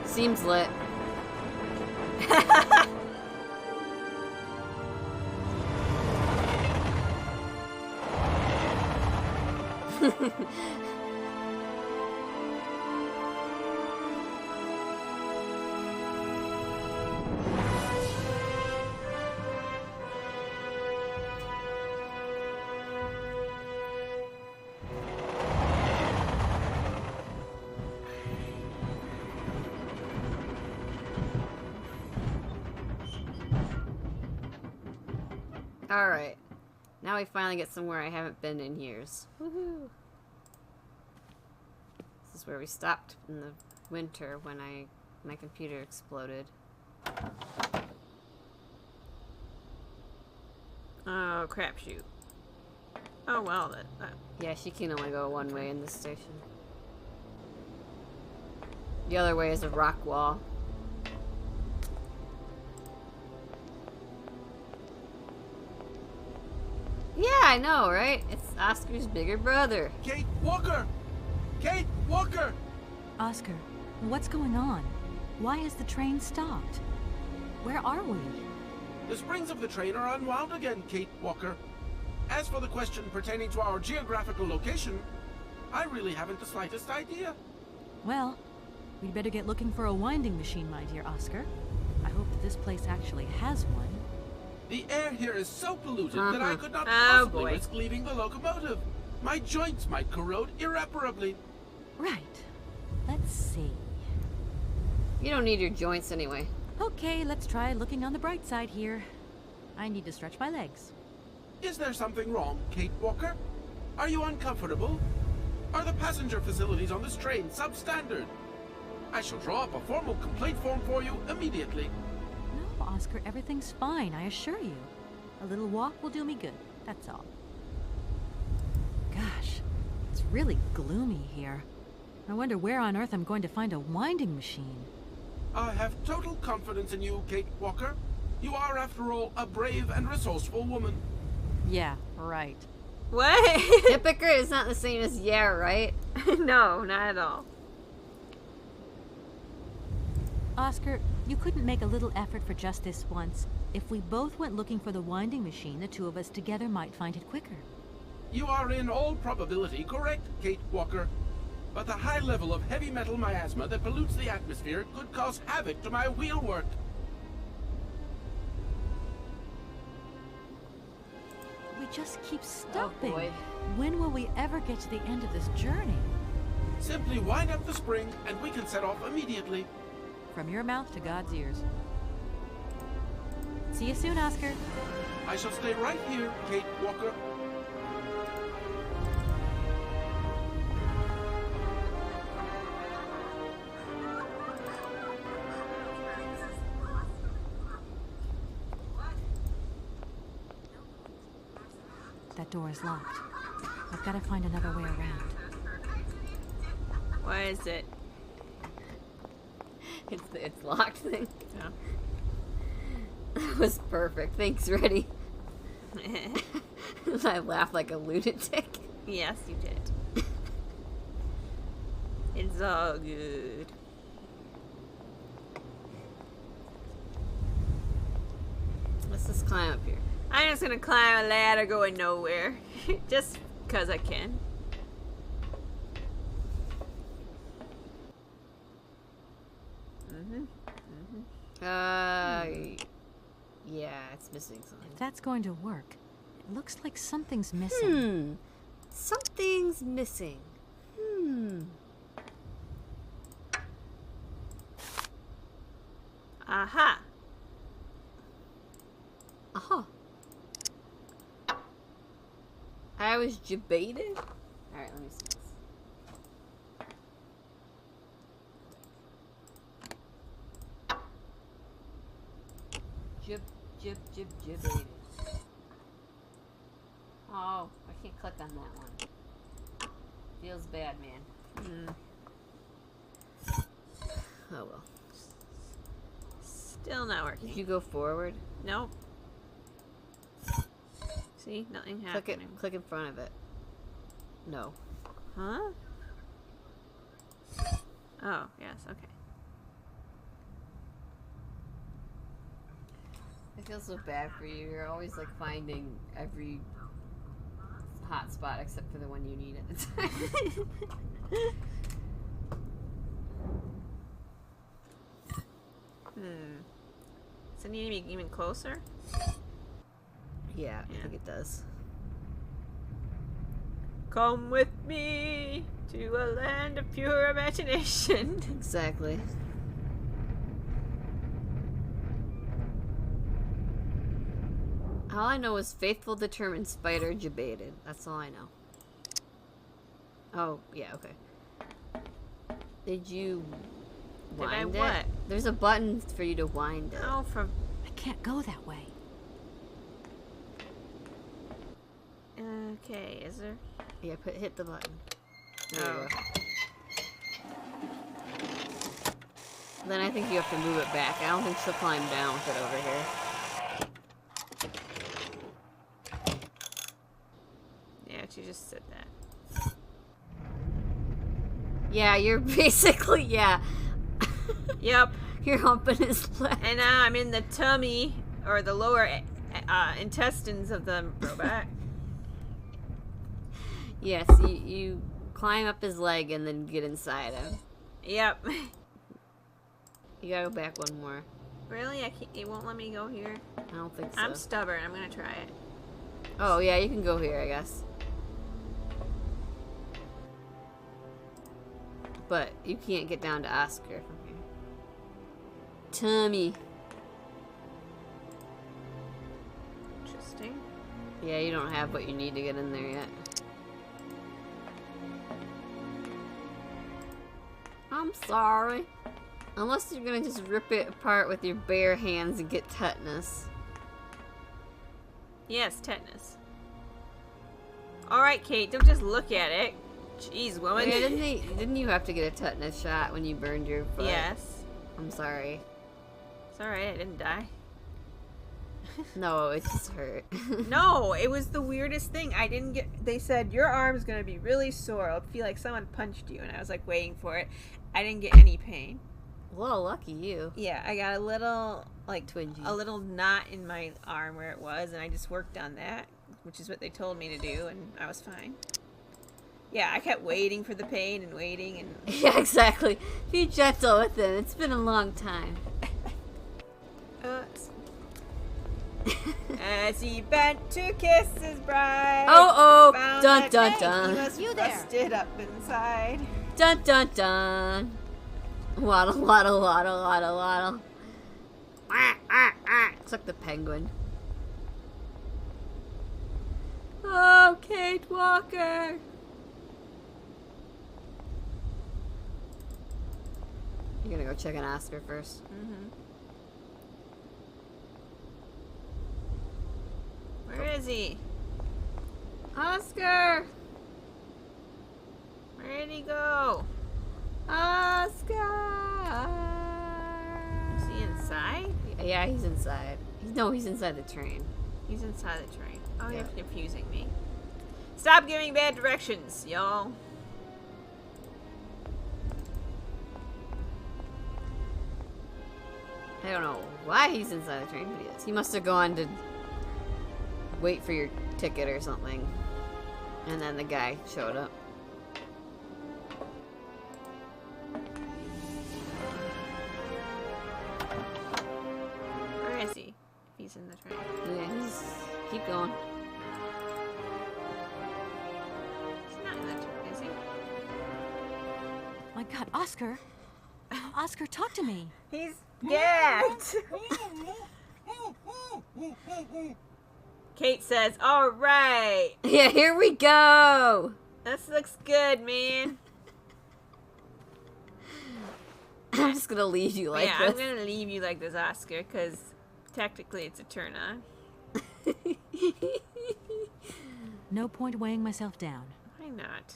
Speaker 1: Seems lit. Alright. Now we finally get somewhere I haven't been in years. Woohoo! This is where we stopped in the winter when my computer exploded.
Speaker 2: Oh, crapshoot. Oh, well, that.
Speaker 1: Yeah, she can only go one way in this station. The other way is a rock wall. Yeah, I know, right? It's Oscar's bigger brother.
Speaker 4: Kate Walker! Kate Walker!
Speaker 3: Oscar, what's going on? Why is the train stopped? Where are we?
Speaker 4: The springs of the train are unwound again, Kate Walker. As for the question pertaining to our geographical location, I really haven't the slightest idea.
Speaker 3: Well, we'd better get looking for a winding machine, my dear Oscar. I hope that this place actually has one.
Speaker 4: The air here is so polluted that I could not
Speaker 2: Oh,
Speaker 4: possibly
Speaker 2: boy.
Speaker 4: risk leaving the locomotive. My joints might corrode irreparably.
Speaker 3: Right. Let's see.
Speaker 1: You don't need your joints anyway.
Speaker 3: Okay, let's try looking on the bright side here. I need to stretch my legs.
Speaker 4: Is there something wrong, Kate Walker? Are you uncomfortable? Are the passenger facilities on this train substandard? I shall draw up a formal complaint form for you immediately.
Speaker 3: No, Oscar, everything's fine, I assure you. A little walk will do me good, that's all. Gosh, it's really gloomy here. I wonder where on earth I'm going to find a winding machine.
Speaker 4: I have total confidence in you, Kate Walker. You are, after all, a brave and resourceful woman.
Speaker 3: Yeah, right.
Speaker 2: What?
Speaker 1: Hypocrite is not the same as yeah, right?
Speaker 2: No, not at all.
Speaker 3: Oscar, you couldn't make a little effort for just this once. If we both went looking for the winding machine, the two of us together might find it quicker.
Speaker 4: You are in all probability correct, Kate Walker. But the high level of heavy metal miasma that pollutes the atmosphere could cause havoc to my wheelwork.
Speaker 3: We just keep stopping.
Speaker 1: boy.
Speaker 3: When will we ever get to the end of this journey?
Speaker 4: Simply wind up the spring and we can set off immediately.
Speaker 3: From your mouth to God's ears. See you soon, Oscar.
Speaker 4: I shall stay right here, Kate Walker.
Speaker 3: That door is locked. I've got to find another way around.
Speaker 2: What is it?
Speaker 1: It's locked thing.
Speaker 2: Yeah.
Speaker 1: That was perfect. Thanks, Reddy. I laughed like a lunatic.
Speaker 2: Yes, you did. It's all good.
Speaker 1: Let's just climb up here.
Speaker 2: I'm just gonna climb a ladder going nowhere. Just because I can.
Speaker 1: Yeah, it's missing something.
Speaker 3: If that's going to work, it looks like something's missing.
Speaker 1: Something's missing.
Speaker 2: Aha.
Speaker 1: Uh-huh. I was debated. Alright, let me see this. Debated. Oh, I can't click on that one. Feels bad, man. Oh well.
Speaker 2: Still not working.
Speaker 1: Did you go forward?
Speaker 2: Nope. See? Nothing happening.
Speaker 1: Click in front of it. No.
Speaker 2: Huh? Oh, yes, okay.
Speaker 1: I feel so bad for you. You're always like finding every hot spot except for the one you need at the time.
Speaker 2: Does it need to be even closer?
Speaker 1: Yeah, I think it does.
Speaker 2: Come with me to a land of pure imagination.
Speaker 1: Exactly. All I know is faithful, determined, spider, debated. That's all I know. Oh, yeah, okay. Did you wind it?
Speaker 2: What?
Speaker 1: There's a button for you to wind it.
Speaker 2: Oh, from...
Speaker 3: I can't go that way.
Speaker 2: Okay, is there?
Speaker 1: Yeah, hit the button. There
Speaker 2: Oh.
Speaker 1: you go. Then I think you have to move it back. I don't think she'll climb down with it over here.
Speaker 2: Yeah, she just said that.
Speaker 1: Yeah, you're basically, yeah.
Speaker 2: Yep.
Speaker 1: You're humping his leg.
Speaker 2: And now I'm in the tummy, or the lower intestines of the robot.
Speaker 1: Yes, you climb up his leg and then get inside him.
Speaker 2: Yep.
Speaker 1: You gotta go back one more.
Speaker 2: Really? I can't, it won't let me go here?
Speaker 1: I don't think so.
Speaker 2: I'm stubborn. I'm gonna try it.
Speaker 1: Oh, yeah, you can go here, I guess. But you can't get down to Oscar from here. Tummy.
Speaker 2: Interesting.
Speaker 1: Yeah, you don't have what you need to get in there yet. I'm sorry. Unless you're gonna just rip it apart with your bare hands and get tetanus.
Speaker 2: Yes, tetanus. Alright, Kate, don't just look at it. Jeez, woman.
Speaker 1: Yeah, didn't you have to get a tetanus shot when you burned your foot?
Speaker 2: Yes.
Speaker 1: I'm sorry.
Speaker 2: It's alright, I didn't die.
Speaker 1: No, it just hurt.
Speaker 2: No, it was the weirdest thing. I didn't get... They said, your arm's gonna be really sore. It'll feel like someone punched you. And I was like waiting for it. I didn't get any pain.
Speaker 1: Well, lucky you.
Speaker 2: Yeah, I got a little, like,
Speaker 1: Twingy.
Speaker 2: a little knot in my arm where it was. And I just worked on that, which is what they told me to do. And I was fine. Yeah, I kept waiting for the pain and waiting. And
Speaker 1: Yeah, exactly. Be gentle with it. It's been a long time.
Speaker 2: As he bent to kiss his bride.
Speaker 1: Oh,
Speaker 2: found
Speaker 1: dun
Speaker 2: that,
Speaker 1: dun
Speaker 2: hey,
Speaker 1: dun.
Speaker 2: He was rusted up inside.
Speaker 1: Dun dun dun. Waddle, waddle, waddle, waddle, waddle. It's like the penguin. Oh, Kate Walker. You're gonna go check on Oscar first.
Speaker 2: Mm-hmm. Where is he?
Speaker 1: Oscar!
Speaker 2: Where did he go?
Speaker 1: Oscar!
Speaker 2: Is he inside?
Speaker 1: Yeah, he's inside. No, he's inside the train.
Speaker 2: He's inside the train. Oh,
Speaker 1: Yeah.
Speaker 2: you're confusing me. Stop giving bad directions, y'all.
Speaker 1: I don't know why he's inside the train, but he is. He must have gone to wait for your ticket or something. And then the guy showed up.
Speaker 2: Where is he? He's in the train.
Speaker 1: Yeah, keep going.
Speaker 3: God, Oscar. Oscar, talk to me.
Speaker 2: He's gagged. Kate says, "All right,
Speaker 1: Yeah, here we go.
Speaker 2: this looks good, man."
Speaker 1: I'm just gonna leave you like
Speaker 2: yeah,
Speaker 1: this.
Speaker 2: I'm gonna leave you like this, Oscar, because technically it's a turn on.
Speaker 3: No point weighing myself down.
Speaker 2: Why not?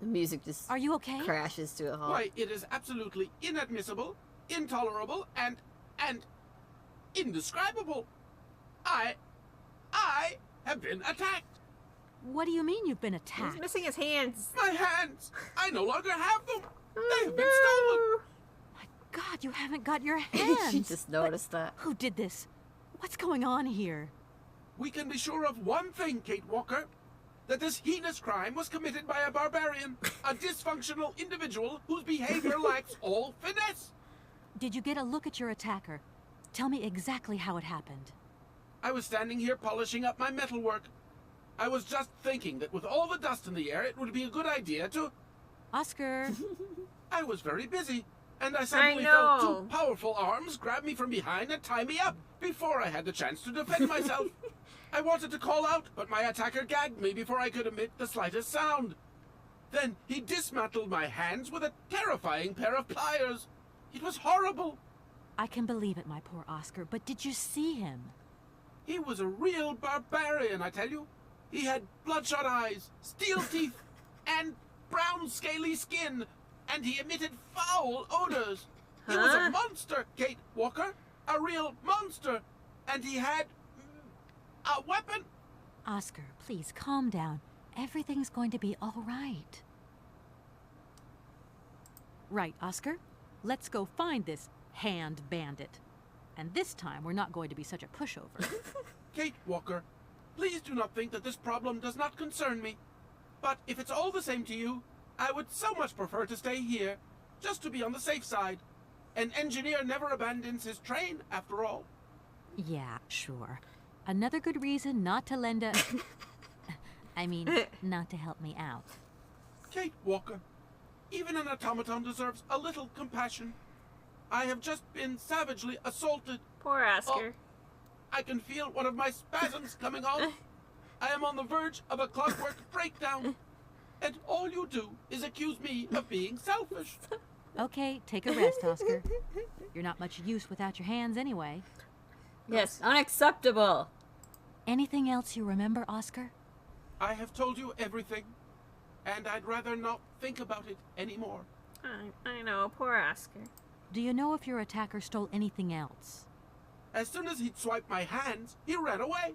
Speaker 1: The music just
Speaker 3: Are you okay?
Speaker 1: crashes to a halt.
Speaker 4: Why, it is absolutely inadmissible, intolerable, and indescribable. I have been attacked.
Speaker 3: What do you mean you've been
Speaker 2: He's
Speaker 3: attacked?
Speaker 2: missing his hands.
Speaker 4: My hands! I no longer have them! They have been
Speaker 2: No.
Speaker 3: My God, you haven't got your hands.
Speaker 1: She just noticed that.
Speaker 3: Who did this? What's going on here?
Speaker 4: We can be sure of one thing, Kate Walker. That this heinous crime was committed by a barbarian, a dysfunctional individual whose behavior lacks all finesse.
Speaker 3: Did you get a look at your attacker? Tell me exactly how it happened.
Speaker 4: I was standing here polishing up my metalwork. I was just thinking that with all the dust in the air, it would be a good idea to...
Speaker 3: Oscar.
Speaker 4: I was very busy, and I suddenly
Speaker 2: I
Speaker 4: felt
Speaker 2: know.
Speaker 4: two powerful arms grab me from behind and tie me up before I had the chance to defend myself. I wanted to call out, but my attacker gagged me before I could emit the slightest sound. Then he dismantled my hands with a terrifying pair of pliers. It was horrible.
Speaker 3: I can believe it, my poor Oscar, but did you see him?
Speaker 4: He was a real barbarian, I tell you. He had bloodshot eyes, steel teeth, and brown scaly skin, and he emitted foul odors. He was
Speaker 2: Huh?
Speaker 4: a monster, Kate Walker. A real monster. And he had... a weapon.
Speaker 3: Oscar, please calm down. Everything's going to be all right. Right, Oscar? Let's go find this hand bandit. And this time, we're not going to be such a pushover.
Speaker 4: Kate Walker, please do not think that this problem does not concern me. But if it's all the same to you, I would so much prefer to stay here, just to be on the safe side. An engineer never abandons his train, after all.
Speaker 3: Yeah, sure. Another good reason not to lend a... I mean, not to help me out.
Speaker 4: Kate Walker, even an automaton deserves a little compassion. I have just been savagely assaulted.
Speaker 2: Poor Oscar.
Speaker 4: I can feel one of my spasms coming on. I am on the verge of a clockwork breakdown. And all you do is accuse me of being selfish.
Speaker 3: Okay, take a rest, Oscar. You're not much use without your hands anyway.
Speaker 1: Yes, unacceptable.
Speaker 3: Anything else you remember, Oscar?
Speaker 4: I have told you everything, and I'd rather not think about it anymore.
Speaker 2: I know, poor Oscar.
Speaker 3: Do you know if your attacker stole anything else?
Speaker 4: As soon as he'd swiped my hands, he ran away.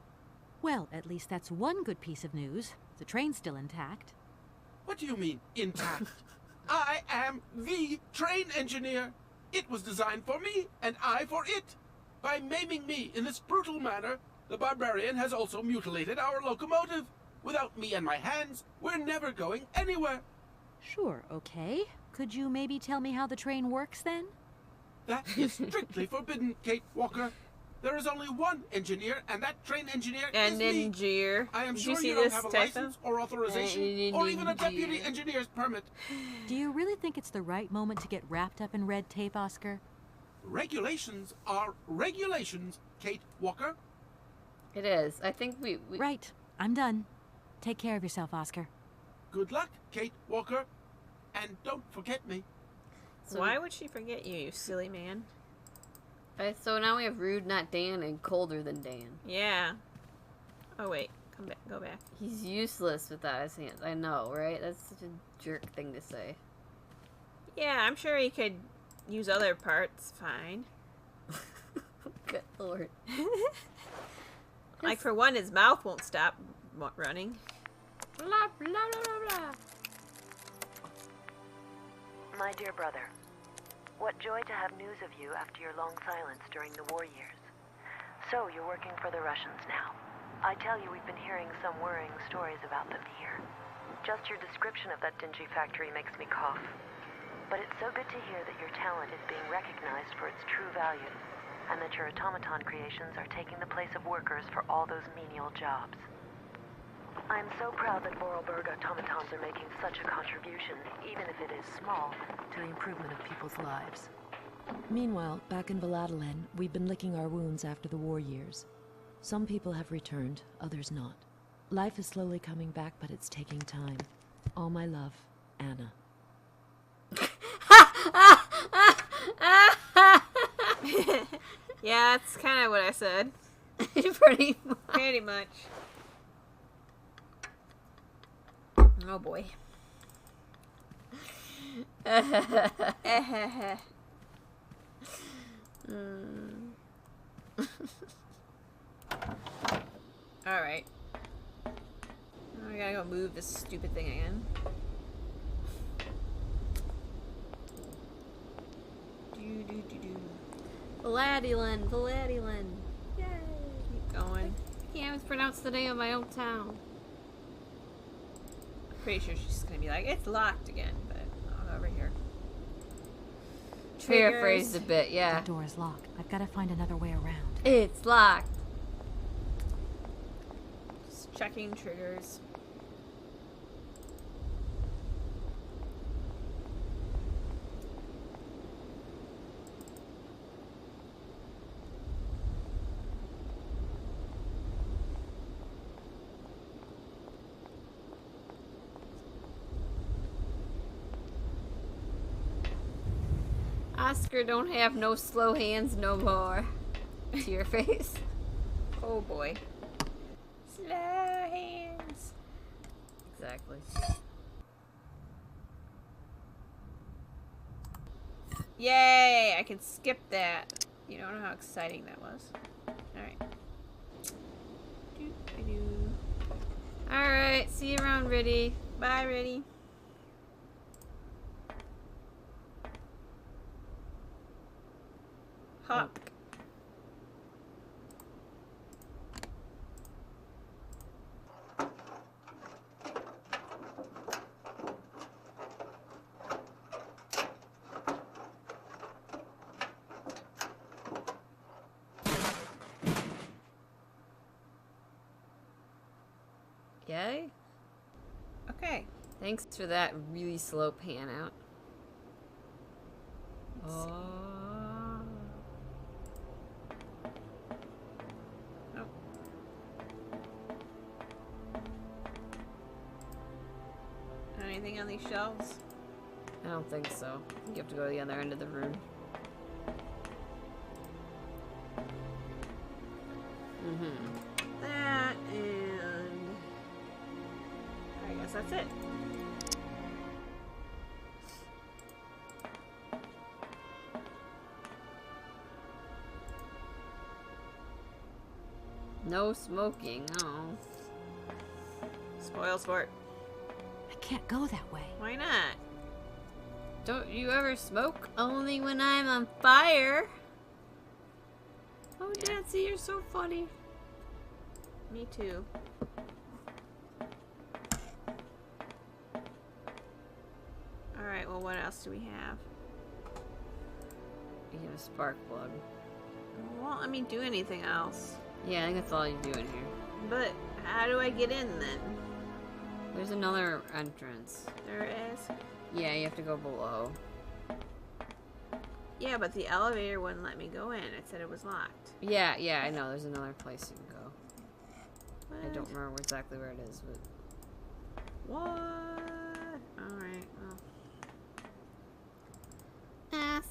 Speaker 3: Well, at least that's one good piece of news. The train's still intact.
Speaker 4: What do you mean, intact? I am the train engineer. It was designed for me, and I for it. By maiming me in this brutal manner, the barbarian has also mutilated our locomotive. Without me and my hands, we're never going anywhere.
Speaker 3: Sure, okay. Could you maybe tell me how the train works then?
Speaker 4: That is strictly forbidden, Kate Walker. There is only one engineer, and that train engineer is
Speaker 2: And
Speaker 4: me.
Speaker 2: engineer.
Speaker 4: I am
Speaker 2: Did
Speaker 4: sure
Speaker 2: you see
Speaker 4: you don't
Speaker 2: this
Speaker 4: have a
Speaker 2: typo?
Speaker 4: license or authorization, or even a deputy
Speaker 1: Engineer.
Speaker 4: engineer's permit.
Speaker 3: Do you really think it's the right moment to get wrapped up in red tape, Oscar?
Speaker 4: Regulations are regulations, Kate Walker.
Speaker 1: It is. I think we
Speaker 3: Right. I'm done. Take care of yourself, Oscar.
Speaker 4: Good luck, Kate Walker. And don't forget me.
Speaker 1: So,
Speaker 2: Why would she forget you, you silly man?
Speaker 1: so now we have rude, not Dan, and colder than Dan.
Speaker 2: Yeah. Oh wait, come back, go back.
Speaker 1: He's useless without his hands. I know, right? That's such a jerk thing to say.
Speaker 2: Yeah, I'm sure he could use other parts fine.
Speaker 1: Good lord.
Speaker 2: Like for one, his mouth won't stop running.
Speaker 1: Blah, blah, blah, blah, blah.
Speaker 5: My dear brother, what joy to have news of you after your long silence during the war years. So, you're working for the Russians now. I tell you, we've been hearing some worrying stories about them here. Just your description of that dingy factory makes me cough. But it's so good to hear that your talent is being recognized for its true value. and that your automaton creations are taking the place of workers for all those menial jobs. I'm so proud that Vorarlberg automatons are making such a contribution, even if it is small, to the improvement of people's lives.
Speaker 6: Meanwhile, back in Valladolid, we've been licking our wounds after the war years. Some people have returned, others not. Life is slowly coming back, but it's taking time. All my love, Anna.
Speaker 2: Yeah, that's kind of what I said.
Speaker 1: Pretty much.
Speaker 2: Pretty much. Oh boy. Alright. I gotta go move this stupid thing again.
Speaker 1: Valladolid.
Speaker 2: Yay! Keep going.
Speaker 1: I can't even pronounce the name of my own town.
Speaker 2: Pretty sure she's gonna be like, it's locked again, but I'll go over here.
Speaker 1: Paraphrased a bit, yeah.
Speaker 3: That door is locked. I've got to find another way around.
Speaker 1: It's locked.
Speaker 2: Just checking triggers.
Speaker 1: Oscar don't have no slow hands no more. To your face.
Speaker 2: Oh boy. Slow hands.
Speaker 1: Exactly.
Speaker 2: Yay! I can skip that. You don't know how exciting that was. Alright.
Speaker 1: Alright, see you around, Riddy.
Speaker 2: Bye, Riddy. Hop.
Speaker 1: Yay?
Speaker 2: Okay.
Speaker 1: Thanks for that really slow pan out. Oh.
Speaker 2: Anything on these shelves?
Speaker 1: I don't think so. I think you have to go to the other end of the room.
Speaker 2: That and I guess that's it.
Speaker 1: No smoking, oh.
Speaker 2: Spoil sport.
Speaker 3: I can't go that way.
Speaker 2: Why not?
Speaker 1: Don't you ever smoke? Only when I'm on fire. Oh, Nancy, you're so funny.
Speaker 2: Me too. Alright, well, what else do we have?
Speaker 1: You have a spark plug.
Speaker 2: Won't let me do anything else.
Speaker 1: Yeah, I think that's all you do in here.
Speaker 2: But how do I get in then?
Speaker 1: There's another entrance.
Speaker 2: There is?
Speaker 1: Yeah, you have to go below.
Speaker 2: Yeah, but the elevator wouldn't let me go in. It said it was locked.
Speaker 1: Yeah, I know. There's another place you can go.
Speaker 2: What?
Speaker 1: I don't remember exactly where it is, but...
Speaker 2: What? Alright, well.
Speaker 1: Ask.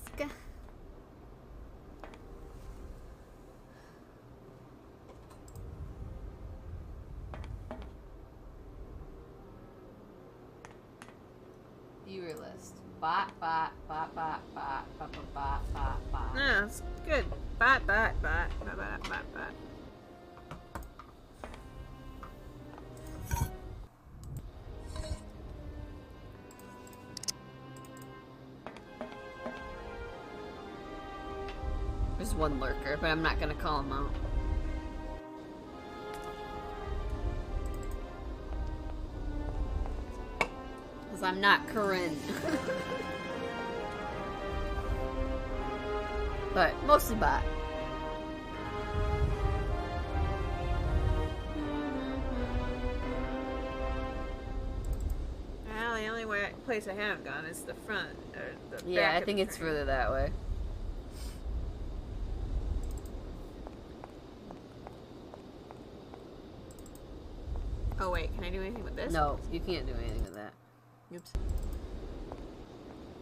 Speaker 1: Viewer list. Bot.
Speaker 2: No, it's good. Bot.
Speaker 1: There's one lurker, but I'm not gonna call him out. Because I'm not Corinne. But mostly bot.
Speaker 2: place I haven't gone is the front. Or the
Speaker 1: Yeah,
Speaker 2: back
Speaker 1: I
Speaker 2: of
Speaker 1: think
Speaker 2: the
Speaker 1: it's
Speaker 2: train.
Speaker 1: further that way.
Speaker 2: Oh wait, can I do anything with this?
Speaker 1: No, you can't do anything with that.
Speaker 2: Oops.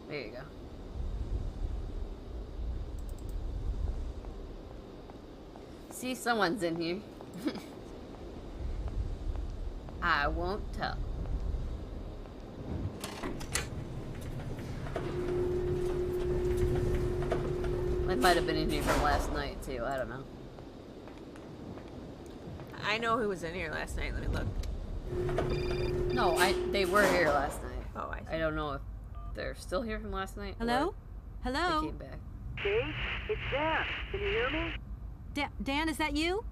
Speaker 1: There you go. See, someone's in here. I won't tell. They might have been in here from last night too. I don't know.
Speaker 2: I know who was in here last night. Let me look.
Speaker 1: No, they were here last night.
Speaker 2: Oh, I see.
Speaker 1: I don't know if they're still here from last night.
Speaker 3: Hello?
Speaker 1: or
Speaker 3: Hello?
Speaker 1: They came back.
Speaker 7: Kate, it's Dan. Can you hear me?
Speaker 3: Dan, is that you?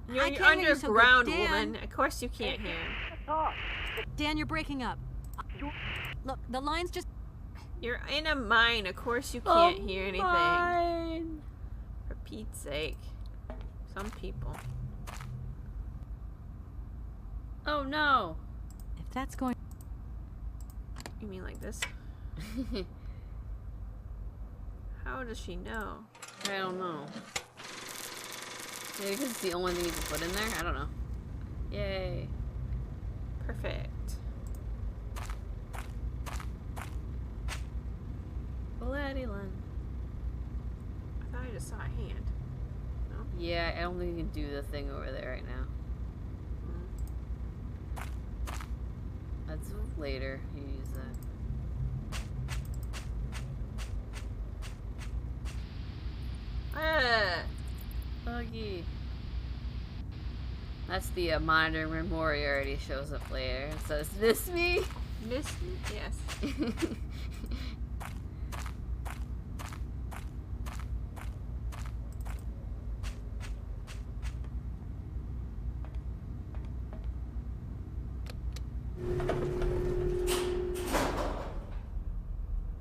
Speaker 2: You're
Speaker 3: I can't hear you so good.
Speaker 2: underground,
Speaker 3: Dan.
Speaker 2: woman. Of course you can't hear.
Speaker 7: Talk.
Speaker 3: Dan, you're breaking up. Look, the line's just...
Speaker 2: You're in a mine. Of course you can't hear anything.
Speaker 1: Fine.
Speaker 2: For Pete's sake. Some people.
Speaker 1: Oh no.
Speaker 3: If that's going...
Speaker 2: You mean like this? How does she know?
Speaker 1: I don't know. Maybe because it's the only thing you can put in there? I don't know. Yay.
Speaker 2: Perfect.
Speaker 1: Bladdyland.
Speaker 2: I thought I just saw a hand. No?
Speaker 1: Yeah, I don't think you can do the thing over there right now. That's later. You use that. Buggy. That's the monitor where Moriarty shows up later and says, "Miss me?"
Speaker 2: Miss me? Yes.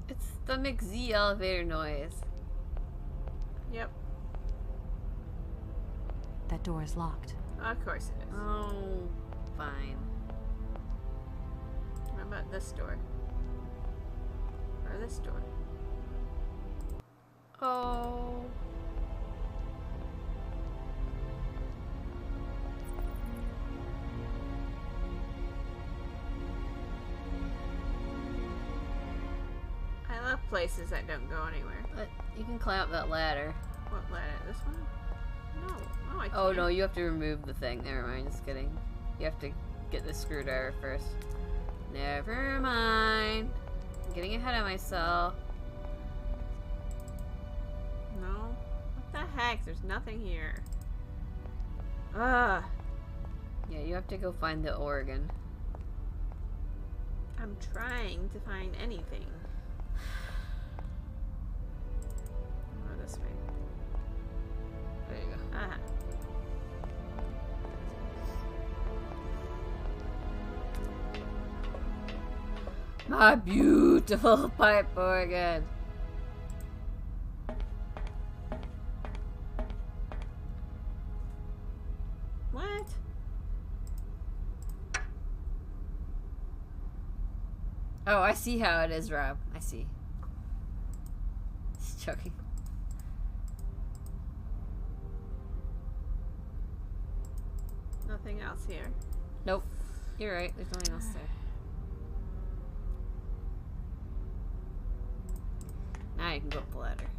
Speaker 1: It's the McZ elevator noise.
Speaker 2: Yep.
Speaker 3: That door is locked.
Speaker 2: Of course it is.
Speaker 1: Oh, fine.
Speaker 2: What about this door? Or this door?
Speaker 1: Oh.
Speaker 2: I love places that don't go anywhere.
Speaker 1: But you can climb up that ladder.
Speaker 2: What ladder? This one? No. No, I can't.
Speaker 1: Oh no, you have to remove the thing. Never mind, just kidding. You have to get the screwdriver first. Never mind. I'm getting ahead of myself.
Speaker 2: No. What the heck? There's nothing here. Ugh.
Speaker 1: Yeah, you have to go find the organ.
Speaker 2: I'm trying to find anything. Or this way.
Speaker 1: There you go.
Speaker 2: Ah.
Speaker 1: My beautiful pipe organ.
Speaker 2: What?
Speaker 1: Oh, I see how it is, Rob. I see. Just joking.
Speaker 2: Nothing else here.
Speaker 1: Nope. You're right. There's nothing else there. Now you can go up the ladder.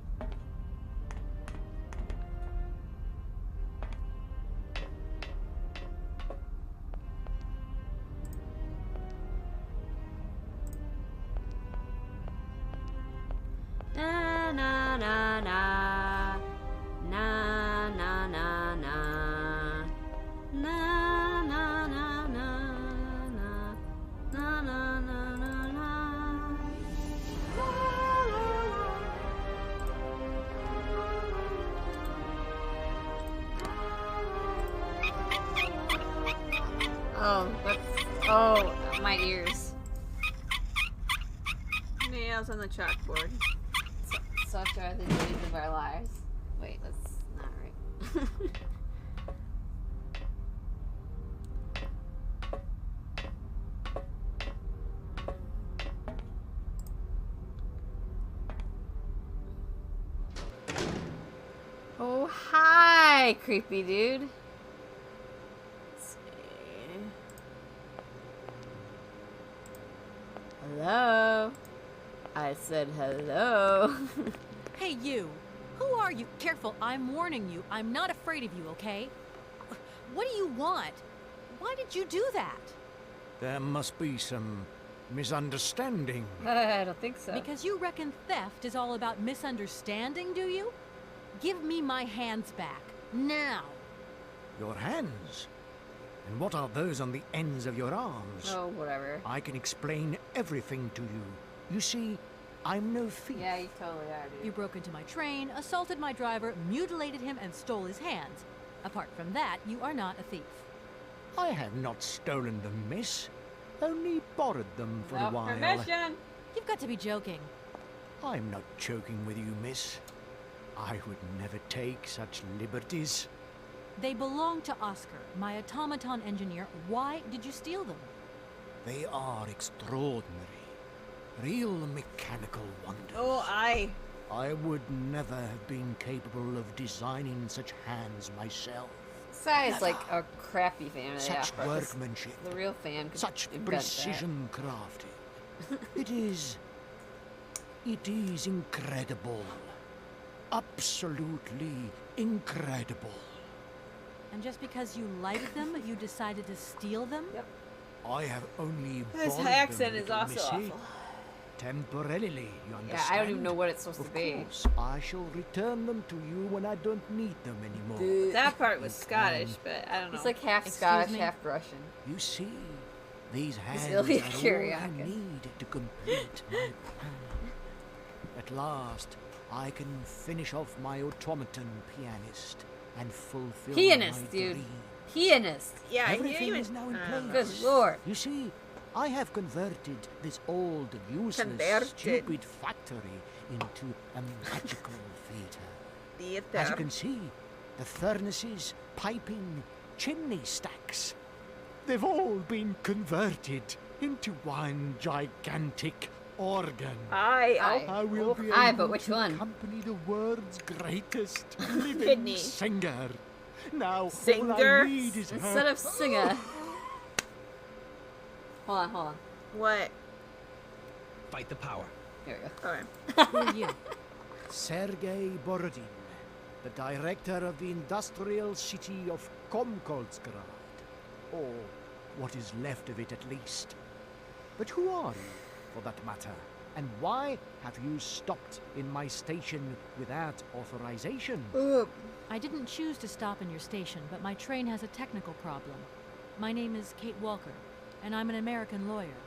Speaker 1: Na na na na na na na na na na na na na na na na na. Oh, that's my ears.
Speaker 2: Nails on the chalkboard.
Speaker 1: Such are the days of our lives. Wait, that's not right. creepy dude. Let's see. Hello? I said hello.
Speaker 3: Hey, you. Who are you? Careful, I'm warning you. I'm not afraid of you, okay? What do you want? Why did you do that?
Speaker 9: There must be some misunderstanding.
Speaker 1: I don't think so.
Speaker 3: Because you reckon theft is all about misunderstanding, do you? Give me my hands back. Now.
Speaker 9: Your hands? And what are those on the ends of your arms?
Speaker 1: Oh, whatever.
Speaker 9: I can explain everything to you. You see, I'm no thief.
Speaker 1: Yeah, you totally are, dude.
Speaker 3: You broke into my train, assaulted my driver, mutilated him, and stole his hands. Apart from that, you are not a thief.
Speaker 9: I have not stolen them, miss. Only borrowed them for a
Speaker 1: Without
Speaker 9: while.
Speaker 1: permission.
Speaker 3: You've got to be joking.
Speaker 9: I'm not joking with you, miss. I would never take such liberties.
Speaker 3: They belong to Oscar, my automaton engineer. Why did you steal them?
Speaker 9: They are extraordinary. Real mechanical wonders.
Speaker 2: Oh,
Speaker 9: I would never have been capable of designing such hands myself.
Speaker 1: Besides, like a crappy fan of the
Speaker 9: Such
Speaker 1: opera.
Speaker 9: workmanship.
Speaker 1: The real fan could
Speaker 9: Such
Speaker 1: invent
Speaker 9: precision crafting. It is incredible. Absolutely incredible.
Speaker 3: And just because you liked them, you decided to steal them?
Speaker 1: Yep.
Speaker 9: I have only
Speaker 2: his
Speaker 9: borrowed
Speaker 2: accent
Speaker 9: them,
Speaker 2: is
Speaker 9: little
Speaker 2: also
Speaker 9: missy.
Speaker 2: awful.
Speaker 9: Temporarily, you understand?
Speaker 1: Yeah, I don't even know what it's supposed
Speaker 9: Of
Speaker 1: to be.
Speaker 9: course, I shall return them to you when I don't need them anymore.
Speaker 2: That part was Scottish, but I don't know.
Speaker 1: He's like half
Speaker 3: Excuse
Speaker 1: Scottish,
Speaker 3: me?
Speaker 1: half Russian.
Speaker 9: You see, these hands
Speaker 1: Ilya
Speaker 9: are all I
Speaker 1: Kuryakin.
Speaker 9: need to complete my plan. At last, I can finish off my automaton pianist and fulfill
Speaker 1: Pianist,
Speaker 9: my
Speaker 1: dude.
Speaker 9: dream.
Speaker 1: Pianist.
Speaker 2: yeah,
Speaker 9: Everything
Speaker 2: he
Speaker 9: is now in place.
Speaker 1: Good lord.
Speaker 9: You see, I have converted this old, useless,
Speaker 2: Converted.
Speaker 9: stupid factory into a magical theater. As you can see, the furnaces, piping, chimney stacks, they've all been converted into one gigantic organ. I will be
Speaker 1: Aye,
Speaker 9: able
Speaker 1: but which
Speaker 9: to
Speaker 1: one?
Speaker 9: accompany the world's greatest living
Speaker 2: Kidney.
Speaker 9: singer. Now, all
Speaker 2: Singer?
Speaker 9: I need is
Speaker 1: Instead
Speaker 9: her.
Speaker 1: of singer. Hold on, hold on.
Speaker 2: What?
Speaker 8: Fight the power.
Speaker 1: Here we go.
Speaker 2: Okay.
Speaker 3: Who are you?
Speaker 9: Sergei Borodin, the director of the industrial city of Komkolzgrad, or what is left of it at least. But who are you, for that matter? And why have you stopped in my station without authorization?
Speaker 3: I didn't choose to stop in your station, but my train has a technical problem. My name is Kate Walker, and I'm an American lawyer.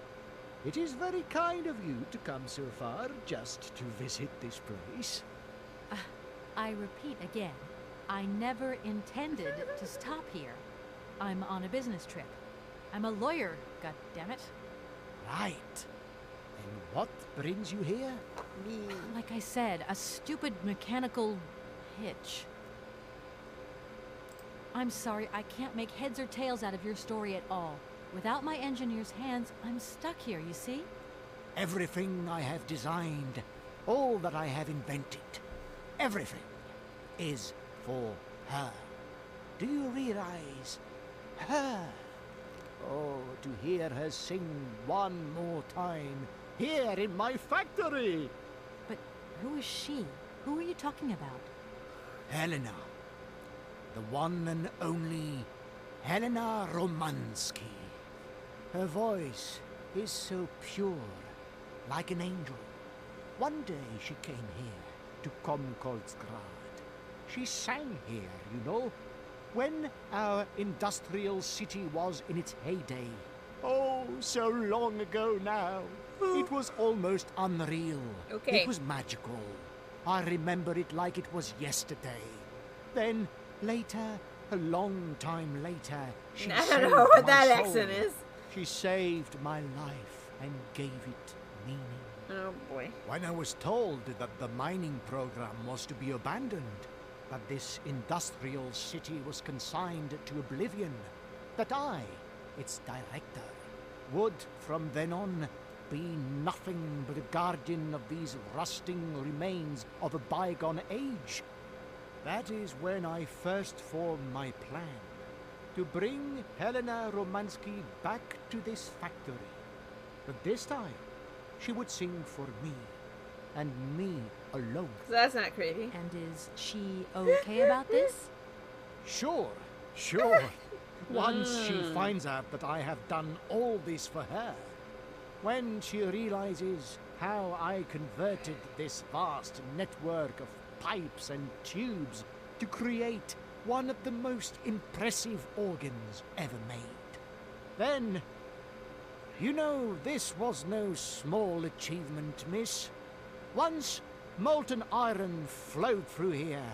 Speaker 9: It is very kind of you to come so far just to visit this place.
Speaker 3: I repeat again, I never intended to stop here. I'm on a business trip. I'm a lawyer, goddammit.
Speaker 9: Right. And what brings you here?
Speaker 3: Like I said, a stupid mechanical hitch. I'm sorry, I can't make heads or tails out of your story at all. Without my engineer's hands, I'm stuck here, you see?
Speaker 9: Everything I have designed, all that I have invented, everything is for her. Do you realize? Her. Oh, to hear her sing one more time here in my factory.
Speaker 3: But who is she? Who are you talking about?
Speaker 9: Helena. The one and only Helena Romansky. Her voice is so pure, like an angel. One day she came here to Komkolzgrad. She sang here, you know, when our industrial city was in its heyday. Oh, so long ago now. It was almost unreal.
Speaker 2: Okay.
Speaker 9: It was magical. I remember it like it was yesterday. Then, later, a long time later, she
Speaker 2: I don't
Speaker 9: saved
Speaker 2: know what
Speaker 9: my
Speaker 2: that
Speaker 9: soul.
Speaker 2: accent is.
Speaker 9: She saved my life and gave it meaning.
Speaker 2: Oh boy.
Speaker 9: When I was told that the mining program was to be abandoned, that this industrial city was consigned to oblivion, that I, its director, would from then on be nothing but a guardian of these rusting remains of a bygone age, That is when I first formed my plan to bring Helena Romansky back to this factory. But this time, she would sing for me, and me alone.
Speaker 2: So that's not creepy.
Speaker 3: And is she okay about this?
Speaker 9: Sure. Once she finds out that I have done all this for her, when she realizes how I converted this vast network of pipes and tubes to create one of the most impressive organs ever made, then, you know, this was no small achievement, miss. Once molten iron flowed through here.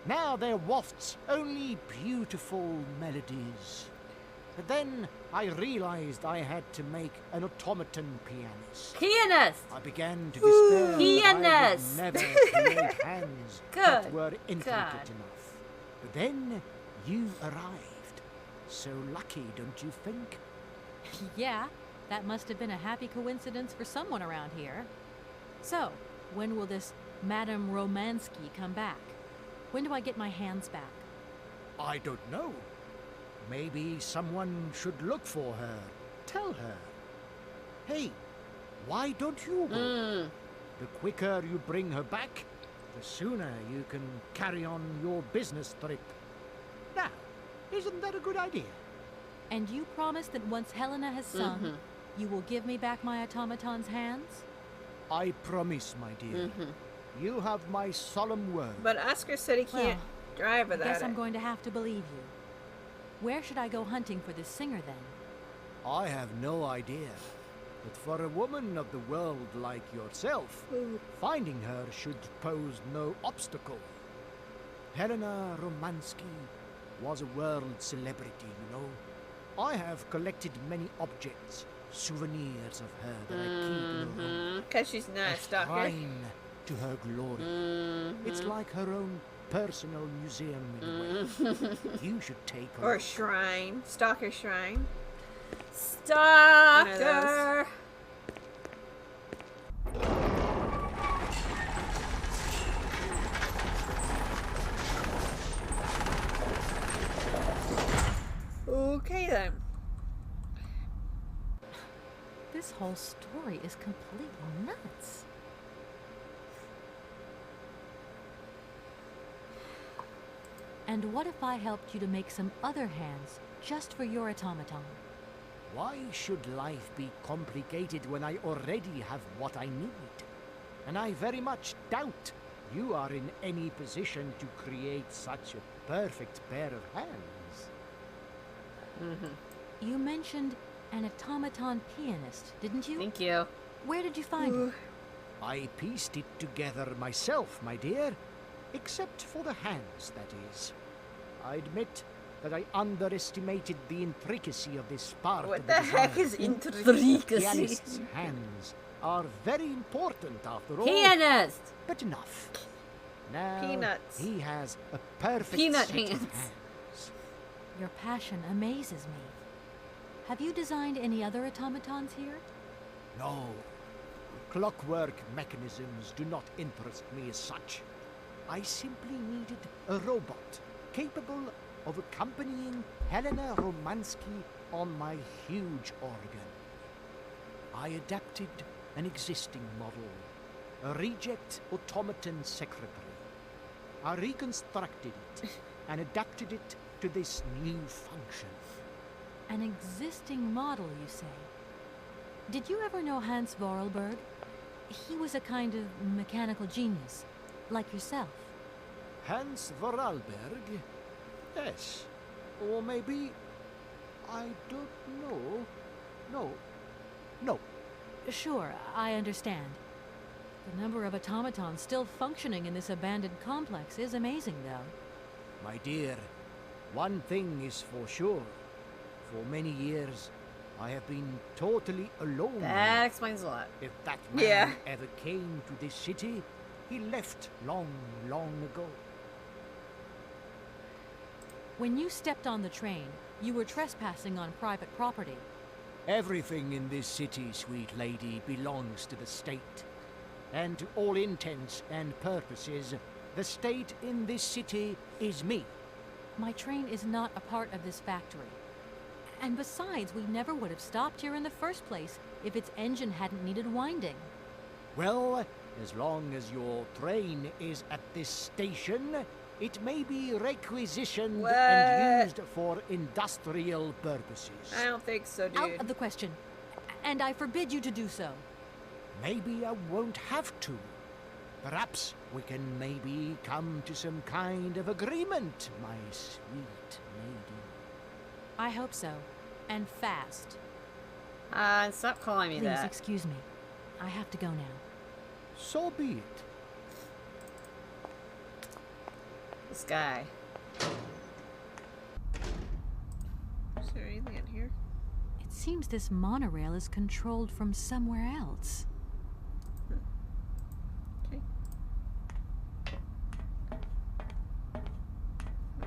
Speaker 9: Now there wafts only beautiful melodies. But then I realized I had to make an automaton pianist.
Speaker 1: Pianist!
Speaker 9: I began to despair that I
Speaker 1: Pianist!
Speaker 9: would never create hands that
Speaker 1: Good
Speaker 9: were intricate
Speaker 1: God.
Speaker 9: enough. But then you arrived. So lucky, don't you think?
Speaker 3: Yeah, that must have been a happy coincidence for someone around here. So, when will this Madame Romansky come back? When do I get my hands back?
Speaker 9: I don't know. Maybe someone should look for her. Tell her. Hey, why don't you go? The quicker you bring her back, the sooner you can carry on your business trip. Now, isn't that a good idea?
Speaker 3: And you promise that once Helena has sung, you will give me back my automaton's hands?
Speaker 9: I promise, my dear. You have my solemn word.
Speaker 2: But Oscar said he can't drive
Speaker 3: I
Speaker 2: without
Speaker 3: guess
Speaker 2: it.
Speaker 3: I'm going to have to believe you. Where should I go hunting for this singer then?
Speaker 9: I have no idea. But for a woman of the world like yourself, finding her should pose no obstacle. Helena Romansky was a world celebrity, you know. I have collected many objects, souvenirs of her that I keep in a room.
Speaker 2: Because she's not a stalker.
Speaker 9: Shrine to her glory. It's like her own personal museum in a way. You should take her.
Speaker 2: Or shrine. Stalker shrine.
Speaker 1: Stalker!
Speaker 2: Okay then.
Speaker 3: This whole story is completely nuts. And what if I helped you to make some other hands just for your automaton?
Speaker 9: Why should life be complicated when I already have what I need? And I very much doubt you are in any position to create such a perfect pair of hands.
Speaker 3: You mentioned an automaton pianist, didn't you?
Speaker 1: Thank you.
Speaker 3: Where did you find it?
Speaker 9: I pieced it together myself, my dear. Except for the hands, that is. I admit that I underestimated the intricacy of this part
Speaker 2: What
Speaker 9: of
Speaker 2: the
Speaker 9: the
Speaker 2: heck
Speaker 9: design.
Speaker 2: is intricacy?
Speaker 9: Pianist's hands are very important after all.
Speaker 1: Pianist!
Speaker 9: But enough. Now
Speaker 2: Peanuts.
Speaker 9: he has a perfect
Speaker 1: Peanut
Speaker 9: set of
Speaker 1: hands.
Speaker 9: hands.
Speaker 3: Your passion amazes me. Have you designed any other automatons here?
Speaker 9: No. Clockwork mechanisms do not interest me as such. I simply needed a robot capable of accompanying Helena Romansky on my huge organ. I adapted an existing model, a reject automaton secretary. I reconstructed it and adapted it to this new function.
Speaker 3: An existing model, you say? Did you ever know Hans Vorarlberg? He was a kind of mechanical genius, like yourself.
Speaker 9: Hans Vorarlberg? Yes. Or maybe... I don't know. No.
Speaker 3: Sure, I understand. The number of automatons still functioning in this abandoned complex is amazing, though.
Speaker 9: My dear, one thing is for sure. For many years, I have been totally alone.
Speaker 1: That explains a lot.
Speaker 9: If that man
Speaker 2: Yeah.
Speaker 9: ever came to this city, he left long, long ago.
Speaker 3: When you stepped on the train, you were trespassing on private property.
Speaker 9: Everything in this city, sweet lady, belongs to the state. And to all intents and purposes, The state in this city is me.
Speaker 3: My train is not a part of this factory. And besides, we never would have stopped here in the first place if its engine hadn't needed winding.
Speaker 9: Well, as long as your train is at this station, it may be requisitioned and used for industrial purposes.
Speaker 2: I don't think so, dude.
Speaker 3: Out of the question. And I forbid you to do so.
Speaker 9: Maybe I won't have to. Perhaps we can maybe come to some kind of agreement, my sweet lady.
Speaker 3: I hope so. And fast.
Speaker 1: Stop calling me
Speaker 3: Please,
Speaker 1: that.
Speaker 3: excuse me. I have to go now.
Speaker 9: So be it.
Speaker 1: This guy.
Speaker 2: Is there anything in here?
Speaker 3: It seems this monorail is controlled from somewhere else.
Speaker 2: Okay.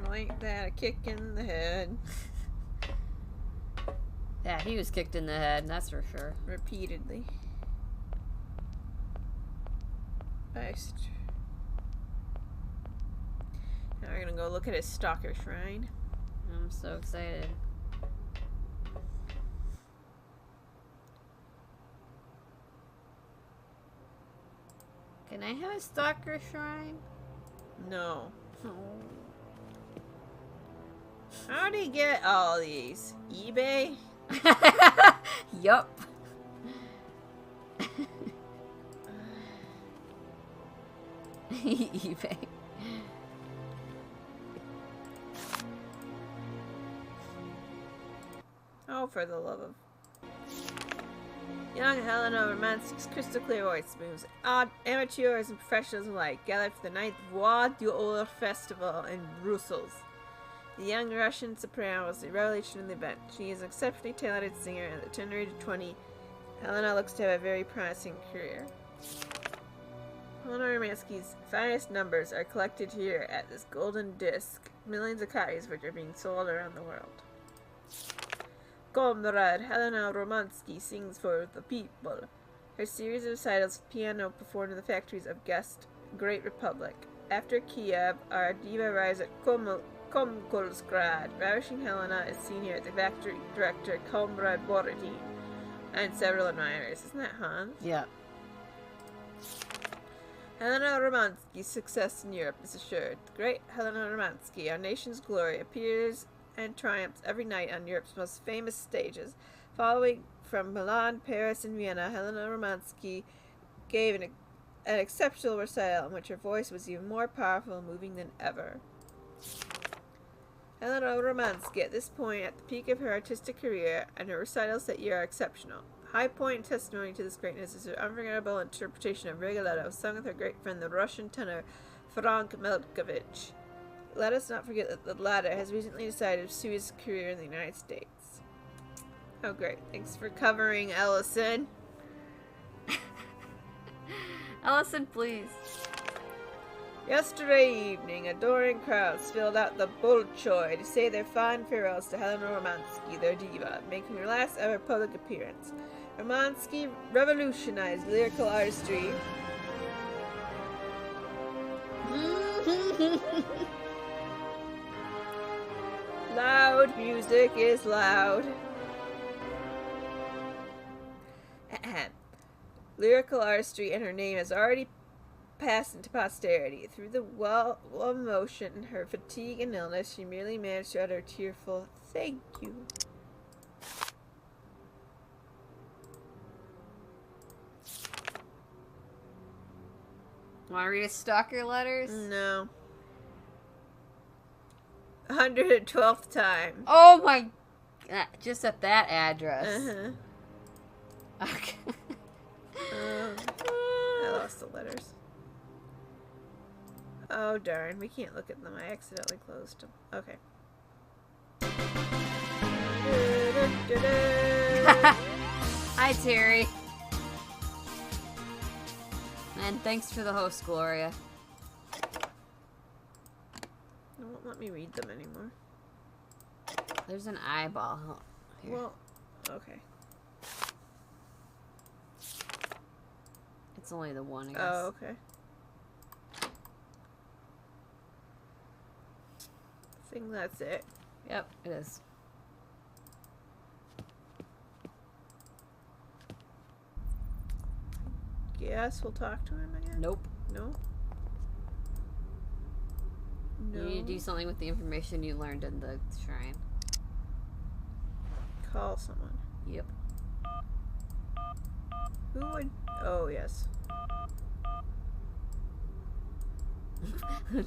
Speaker 2: Like that, a kick in the head.
Speaker 1: Yeah, he was kicked in the head, that's for sure.
Speaker 2: Repeatedly. Nice. Now we're gonna go look at his stalker shrine.
Speaker 1: I'm so excited. Can I have a stalker shrine?
Speaker 2: No.
Speaker 1: Oh.
Speaker 2: How do you get all these? eBay?
Speaker 1: Yup. eBay.
Speaker 2: Oh, for the love of... Young Helena Romansk's crystal clear voice moves. Amateurs and professionals alike gathered for the 9th Voix d'Or Festival in Brussels. The young Russian soprano was the revelation in the event. She is an exceptionally talented singer, and at the tender age of 20, Helena looks to have a very promising career. Helena Romanski's finest numbers are collected here at this golden disc, millions of copies of which are being sold around the world. Comrade Helena Romansky sings for the people. Her series of recitals with piano performed in the factories of Guest, Great Republic. After Kiev, our diva arrives at Komkolsgrad. Ravishing Helena is seen here at the factory director Comrade Borodin and several admirers. Isn't that Hans?
Speaker 1: Yeah.
Speaker 2: Helena Romansky's success in Europe is assured. The great Helena Romansky, our nation's glory, appears and triumphs every night on Europe's most famous stages. Following from Milan, Paris, and Vienna, Helena Romansky gave an exceptional recital in which her voice was even more powerful and moving than ever. Helena Romansky, at this point at the peak of her artistic career, and her recitals that year are exceptional. High point and testimony to this greatness is her unforgettable interpretation of Rigoletto, sung with her great friend the Russian tenor Frank Melkovich. Let us not forget that the latter has recently decided to pursue his career in the United States. Oh great, thanks for covering, Ellison.
Speaker 1: Ellison, please.
Speaker 2: Yesterday evening, adoring crowds filled out the Bolshoi to say their fond farewells to Helena Romansky, their diva, making her last ever public appearance. Romansky revolutionized lyrical artistry. Loud music is loud. Lyrical artistry and her name has already passed into posterity. Through the well of emotion, her fatigue and illness, she merely managed to utter a tearful thank you.
Speaker 1: Want to read his stalker letters?
Speaker 2: No. 112th time.
Speaker 1: Oh my... just at that address.
Speaker 2: Uh-huh.
Speaker 1: Okay.
Speaker 2: I lost the letters. Oh darn, we can't look at them. I accidentally closed them. Okay.
Speaker 1: Hi, Terry. And thanks for the host, Gloria.
Speaker 2: It won't let me read them anymore.
Speaker 1: There's an eyeball. Here.
Speaker 2: Well, okay.
Speaker 1: It's only the one, I guess.
Speaker 2: Oh, okay. think that's it.
Speaker 1: Yep, it is.
Speaker 2: Guess we'll talk to him again?
Speaker 1: Nope.
Speaker 2: No?
Speaker 1: You
Speaker 2: No.
Speaker 1: need to do something with the information you learned in the shrine.
Speaker 2: Call someone.
Speaker 1: Yep.
Speaker 2: Who would... Oh, yes.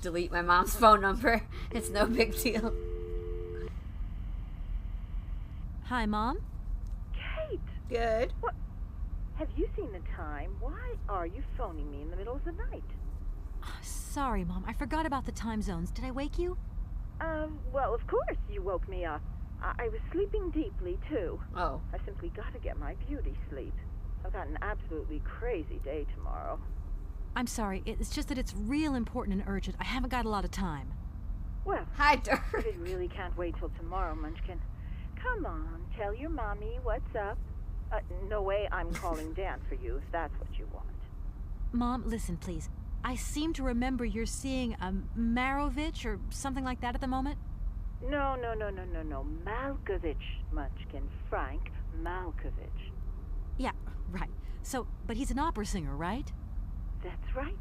Speaker 1: Delete my mom's phone number. It's no big deal.
Speaker 3: Hi, Mom.
Speaker 10: Kate,
Speaker 2: Good.
Speaker 10: what? Have you seen the time? Why are you phoning me in the middle of the night?
Speaker 3: Sorry, Mom. I forgot about the time zones. Did I wake you?
Speaker 10: Well, of course you woke me up. I was sleeping deeply, too.
Speaker 1: Oh.
Speaker 10: I simply gotta get my beauty sleep. I've got an absolutely crazy day tomorrow.
Speaker 3: I'm sorry. It's just that it's real important and urgent. I haven't got a lot of time.
Speaker 10: Well,
Speaker 1: Hi, Dirt.
Speaker 10: I really can't wait till tomorrow, Munchkin. Come on, tell your mommy what's up. No way I'm calling Dan for you if that's what you want.
Speaker 3: Mom, listen, please. I seem to remember you're seeing a Marovich or something like that at the moment.
Speaker 10: No. Malkovich, Munchkin. Frank Malkovich.
Speaker 3: Yeah, right. So, but he's an opera singer, right?
Speaker 10: That's right.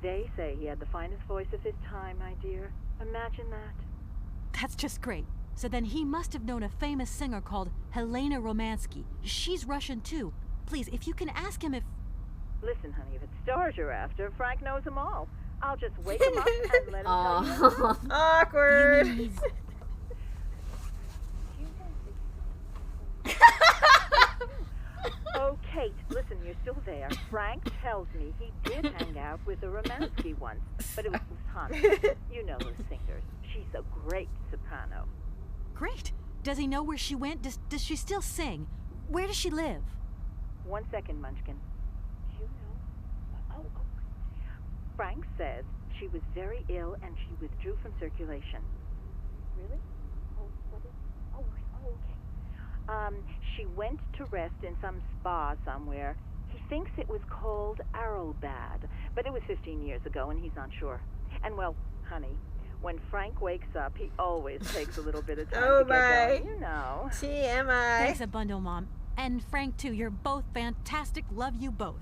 Speaker 10: They say he had the finest voice of his time, my dear. Imagine that.
Speaker 3: That's just great. So then he must have known a famous singer called Helena Romansky. She's Russian too. Please, if you can ask him if...
Speaker 10: Listen, honey, if it's stars you're after, Frank knows them all. I'll just wake him up and let him tell you.
Speaker 2: Awkward.
Speaker 3: You mean he's...
Speaker 10: Oh, Kate, listen, you're still there. Frank tells me he did hang out with a Romansky once, but it was Lufthansa. You know those singers. She's a great soprano.
Speaker 3: Great. Does he know where she went? Does she still sing? Where does she live?
Speaker 10: 1 second, Munchkin. You know. Oh. Frank says she was very ill and she withdrew from circulation. Really? Oh, what is... Oh, okay. She went to rest in some spa somewhere. He thinks it was called Arlbad, but it was 15 years ago and he's not sure. And well, honey, when Frank wakes up, he always takes a little bit of time
Speaker 2: Oh,
Speaker 10: to get
Speaker 2: my.
Speaker 10: going, you know.
Speaker 2: TMI.
Speaker 3: Thanks a bundle, Mom. And Frank, too. You're both fantastic. Love you both.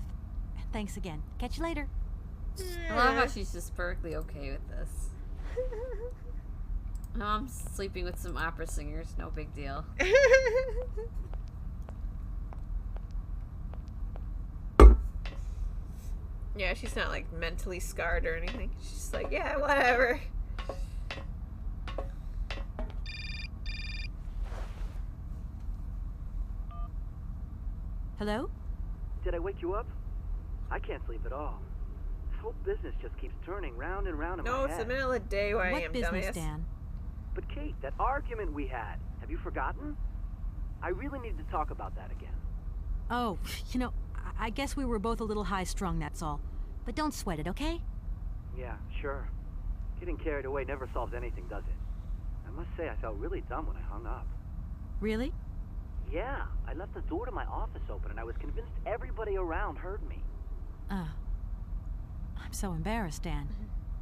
Speaker 3: Thanks again. Catch you later.
Speaker 1: I love how she's just perfectly okay with this. My mom's sleeping with some opera singers. No big deal.
Speaker 2: Yeah, she's not like mentally scarred or anything. She's just like, yeah, whatever.
Speaker 3: Hello?
Speaker 7: Did I wake you up? I can't sleep at all. This whole business just keeps turning round and round in
Speaker 2: No,
Speaker 7: my
Speaker 2: it's
Speaker 7: head.
Speaker 2: the middle of the day where I
Speaker 3: What
Speaker 2: am,
Speaker 3: business,
Speaker 2: dumbass.
Speaker 3: Dan?
Speaker 7: But Kate, that argument we had, have you forgotten? I really need to talk about that again.
Speaker 3: Oh, you know, I guess we were both a little high-strung, that's all. But don't sweat it, okay?
Speaker 7: Yeah, sure. Getting carried away never solves anything, does it? I must say I felt really dumb when I hung up.
Speaker 3: Really?
Speaker 7: Yeah, I left the door to my office open and I was convinced everybody around heard me.
Speaker 3: I'm so embarrassed, Dan.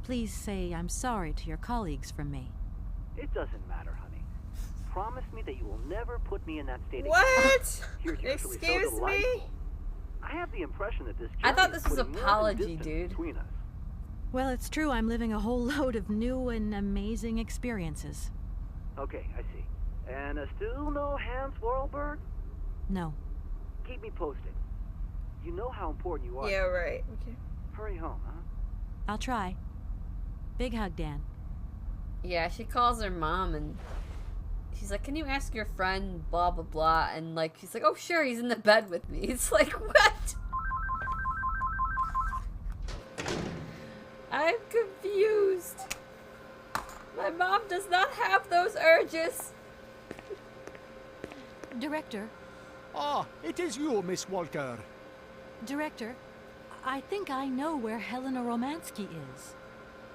Speaker 3: Please say I'm sorry to your colleagues from me.
Speaker 7: It doesn't matter, honey. Promise me that you will never put me in that state again.
Speaker 2: What?
Speaker 7: You're usually so
Speaker 2: Excuse me?
Speaker 7: delightful. I have the impression that this
Speaker 1: I thought
Speaker 7: journey is
Speaker 1: this was
Speaker 7: putting more than
Speaker 1: apology,
Speaker 7: distance
Speaker 1: dude.
Speaker 7: between us.
Speaker 3: Well, it's true I'm living a whole load of new and amazing experiences.
Speaker 7: Okay, I see. And still no Hans Vorarlberg?
Speaker 3: No.
Speaker 7: Keep me posted. You know how important you are.
Speaker 2: Yeah, right. Okay.
Speaker 7: Hurry home, huh?
Speaker 3: I'll try. Big hug, Dan.
Speaker 1: Yeah, she calls her mom and she's like, can you ask your friend blah blah blah, and like she's like, oh sure, he's in the bed with me. It's like, what? I'm confused. My mom does not have those urges.
Speaker 3: Director,
Speaker 9: Ah, it is you, Miss Walker.
Speaker 3: Director, I think I know where Helena Romansky is.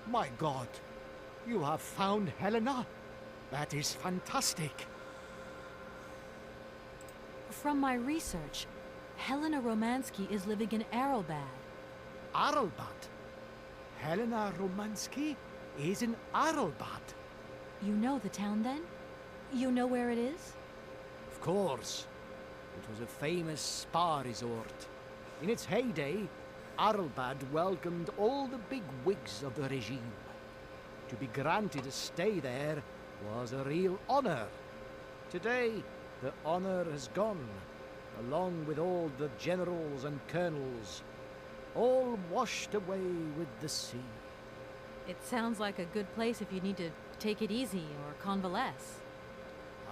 Speaker 9: My God, you have found Helena? That is fantastic.
Speaker 3: From my research, Helena Romansky is living in Arlbad.
Speaker 9: Arlbad. Helena Romansky is in Arlbad.
Speaker 3: You know the town then? You know where it is?
Speaker 9: Of course. It was a famous spa resort. In its heyday, Arlbad welcomed all the big wigs of the regime. To be granted a stay there was a real honor. Today, the honor has gone, along with all the generals and colonels, all washed away with the sea.
Speaker 3: It sounds like a good place if you need to take it easy or convalesce.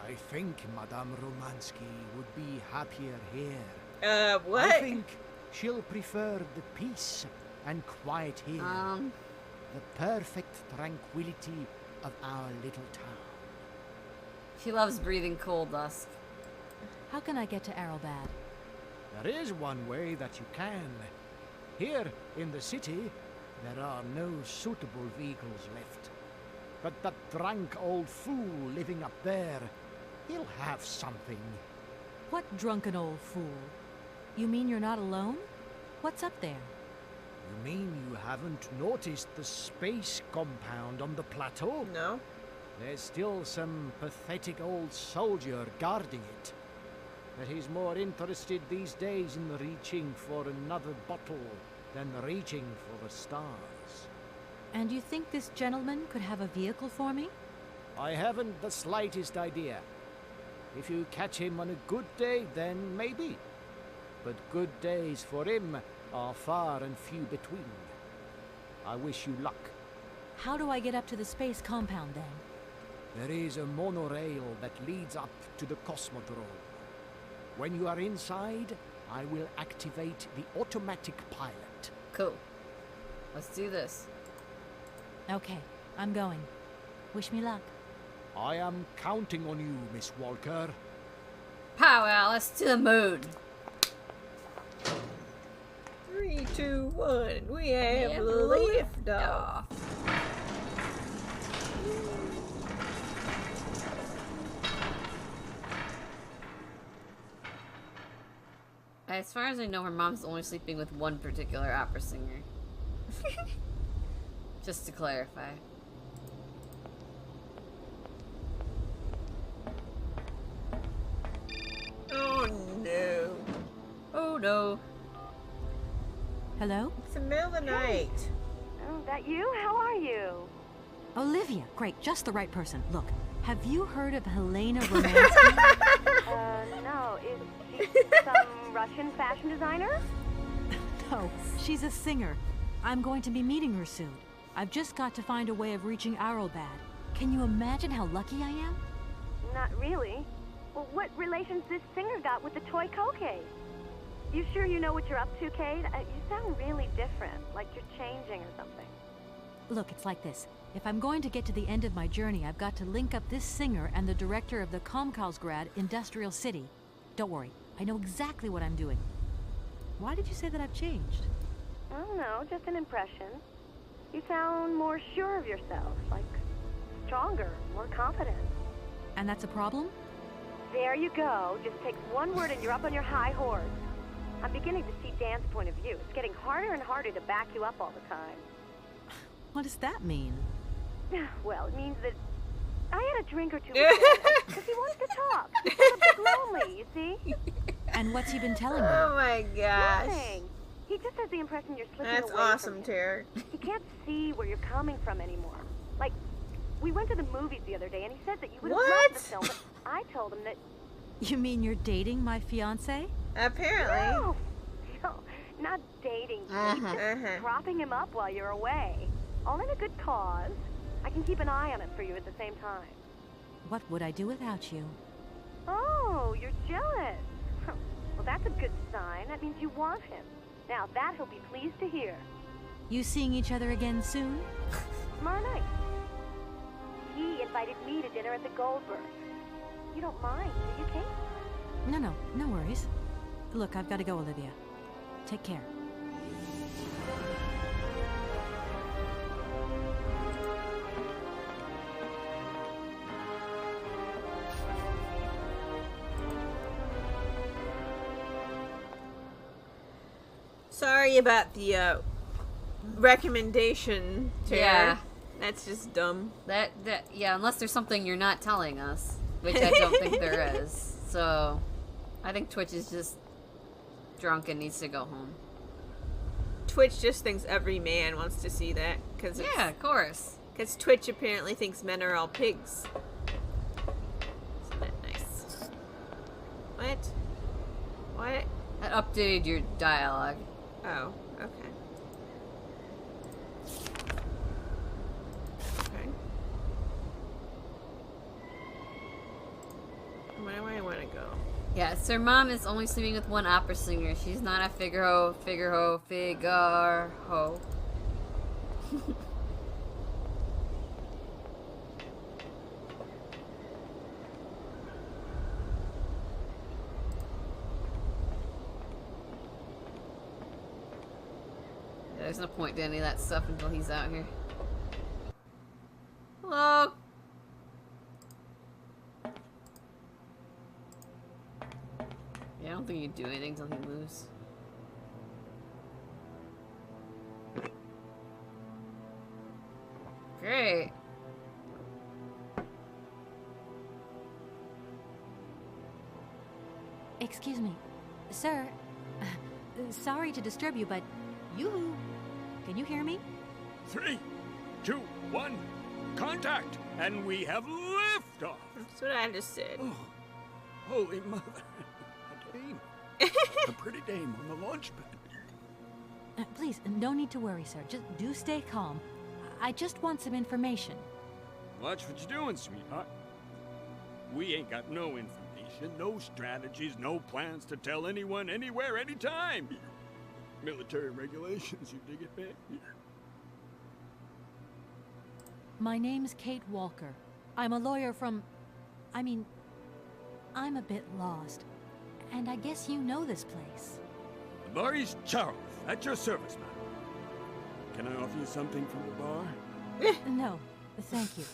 Speaker 9: I think Madame Romansky would be happier here.
Speaker 2: What?
Speaker 9: I think she'll prefer the peace and quiet here. The perfect tranquility of our little town.
Speaker 1: She loves breathing coal dust.
Speaker 3: How can I get to Arlbad?
Speaker 9: There is one way that you can. Here in the city, there are no suitable vehicles left. But that drunk old fool living up there, he'll have something.
Speaker 3: What drunken old fool? You mean you're not alone? What's up there?
Speaker 9: You mean you haven't noticed the space compound on the plateau?
Speaker 2: No.
Speaker 9: There's still some pathetic old soldier guarding it. But he's more interested these days in reaching for another bottle than reaching for the stars.
Speaker 3: And you think this gentleman could have a vehicle for me?
Speaker 9: I haven't the slightest idea. If you catch him on a good day, then maybe. But good days for him are far and few between. I wish you luck.
Speaker 3: How do I get up to the space compound then?
Speaker 9: There is a monorail that leads up to the Cosmodrome. When you are inside, I will activate the automatic pilot.
Speaker 1: Cool. Let's do this.
Speaker 3: Okay, I'm going. Wish me luck.
Speaker 9: I am counting on you, Miss Walker.
Speaker 1: Powwow, let's to the moon.
Speaker 2: 3, 2, 1. We have liftoff.
Speaker 1: As far as I know, her mom's only sleeping with one particular opera singer. Just to clarify.
Speaker 2: Oh no.
Speaker 1: Oh no.
Speaker 3: Hello?
Speaker 2: It's the middle of the night.
Speaker 10: Oh, that you? How are you?
Speaker 3: Olivia, great, just the right person. Look, have you heard of Helena Romansky?
Speaker 10: No. Is she some Russian fashion designer?
Speaker 3: No, she's a singer. I'm going to be meeting her soon. I've just got to find a way of reaching Arlbad. Can you imagine how lucky I am?
Speaker 10: Not really. Well, what relation's this singer got with the toy Koke? You sure you know what you're up to, Cade? You sound really different, like you're changing or something.
Speaker 3: Look, it's like this. If I'm going to get to the end of my journey, I've got to link up this singer and the director of the Komkalsgrad Industrial City. Don't worry, I know exactly what I'm doing. Why did you say that I've changed?
Speaker 10: I don't know, just an impression. You sound more sure of yourself, like stronger, more confident.
Speaker 3: And that's a problem?
Speaker 10: There you go. Just takes one word and you're up on your high horse. I'm beginning to see Dan's point of view. It's getting harder and harder to back you up all the time.
Speaker 3: What does that mean?
Speaker 10: Well, it means that I had a drink or two with Dan because he wants to talk. He's a bit lonely, you see?
Speaker 3: And what's he been telling me?
Speaker 2: Oh my gosh.
Speaker 10: Nothing. He just has the impression you're slipping
Speaker 2: That's
Speaker 10: away
Speaker 2: awesome,
Speaker 10: from him.
Speaker 2: Tara.
Speaker 10: He can't see where you're coming from anymore. Like, we went to the movies the other day and he said that you would have loved the film, but I told him that...
Speaker 3: You mean you're dating my fiancé?
Speaker 2: Apparently.
Speaker 10: No, not dating. Just propping him up while you're away. All in a good cause. I can keep an eye on him for you at the same time.
Speaker 3: What would I do without you?
Speaker 10: Oh, you're jealous. Well, that's a good sign. That means you want him. Now, that he'll be pleased to hear.
Speaker 3: You seeing each other again soon?
Speaker 10: Tomorrow night. He invited me to dinner at the Goldberg. You don't mind, do you, Kate?
Speaker 3: No worries. Look, I've got to go, Olivia. Take care.
Speaker 2: Sorry about the recommendation, Tara.
Speaker 1: Yeah.
Speaker 2: That's just dumb.
Speaker 1: Yeah, unless there's something you're not telling us, which I don't think there is. So, I think Twitch is just drunk and needs to go home.
Speaker 2: Twitch just thinks every man wants to see that.
Speaker 1: Yeah, of course.
Speaker 2: Because Twitch apparently thinks men are all pigs. Isn't that nice? What? What?
Speaker 1: I updated your dialogue.
Speaker 2: Oh, okay. Okay. Where do I want to go?
Speaker 1: Yeah, Sir Mom is only sleeping with one opera singer. She's not a Figaro. There's no point to any of that stuff until he's out here. Hello? Yeah, I don't think you do anything until he moves. Great.
Speaker 3: Excuse me. Sir, sorry to disturb you, but can you hear me?
Speaker 8: 3, 2, 1, contact! And we have liftoff!
Speaker 2: That's what I just said.
Speaker 8: Oh, holy mother. A dame. A pretty dame on the launch pad.
Speaker 3: Please, no need to worry, sir. Just do stay calm. I just want some information.
Speaker 8: Watch what you're doing, sweetheart. We ain't got no information, no strategies, no plans to tell anyone, anywhere, anytime. Military regulations, you dig it, babe?
Speaker 3: My name's Kate Walker. I'm a lawyer from... I'm a bit lost. And I guess you know this place.
Speaker 8: Maurice Charles, at your service, ma'am. Can I offer you something from the bar?
Speaker 3: No, thank you.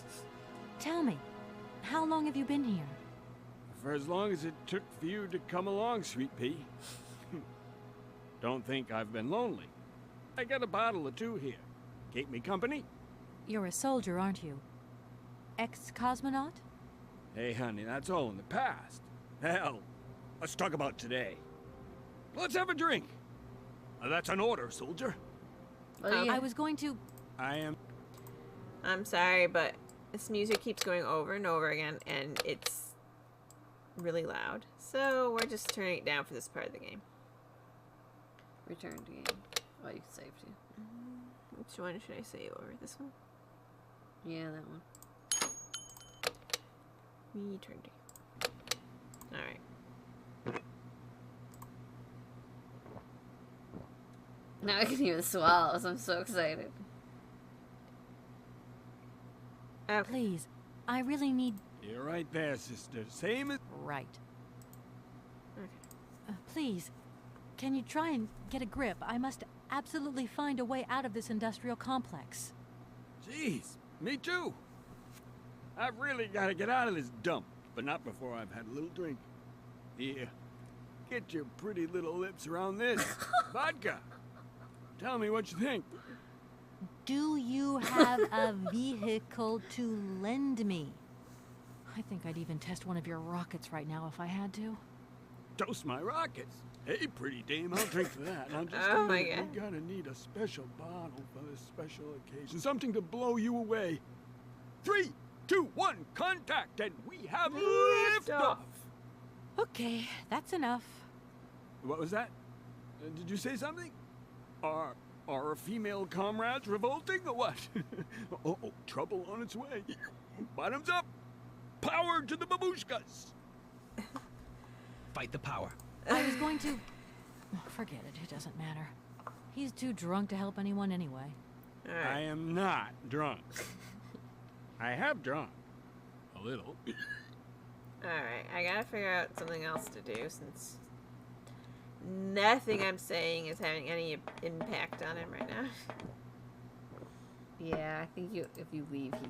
Speaker 3: Tell me, how long have you been here?
Speaker 8: For as long as it took for you to come along, sweet pea. Don't think I've been lonely. I got a bottle or two here. Keep me company?
Speaker 3: You're a soldier, aren't you? Ex-cosmonaut?
Speaker 8: Hey, honey, that's all in the past. Hell, let's talk about today. Let's have a drink. That's an order, soldier.
Speaker 3: I was going to...
Speaker 2: I'm sorry, but this music keeps going over and over again, and it's really loud. So we're just turning it down for this part of the game.
Speaker 1: Return to game. Oh, you can save too.
Speaker 2: Which one should I say over? This one?
Speaker 1: Yeah, that one.
Speaker 2: Return to game. Alright.
Speaker 1: Now I can hear the swallows. I'm so excited.
Speaker 3: Please, I really need...
Speaker 8: You're right there, sister. Same as...
Speaker 3: Right.
Speaker 2: Okay.
Speaker 3: Please, can you try and get a grip? I must absolutely find a way out of this industrial complex.
Speaker 8: Jeez, me too. I've really got to get out of this dump, but not before I've had a little drink. Here, get your pretty little lips around this. Vodka. Tell me what you think.
Speaker 3: Do you have a vehicle to lend me? I think I'd even test one of your rockets right now if I had to.
Speaker 8: Toast my rockets. Hey, pretty dame, I'll drink to that. Now just
Speaker 2: Oh my God.
Speaker 8: we gotta need a special bottle for this special occasion. Something to blow you away. 3, 2, 1, contact, and we have liftoff.
Speaker 3: Okay, that's enough.
Speaker 8: What was that? Did you say something? Are our female comrades revolting or what? Oh, trouble on its way. Bottoms up. Power to the babushkas. Fight the power.
Speaker 3: I was going to... Forget it, it doesn't matter. He's too drunk to help anyone anyway.
Speaker 8: I am not drunk. I have drunk. A little.
Speaker 2: Alright, I gotta figure out something else to do since nothing I'm saying is having any impact on him right now.
Speaker 1: Yeah, I think if you leave, he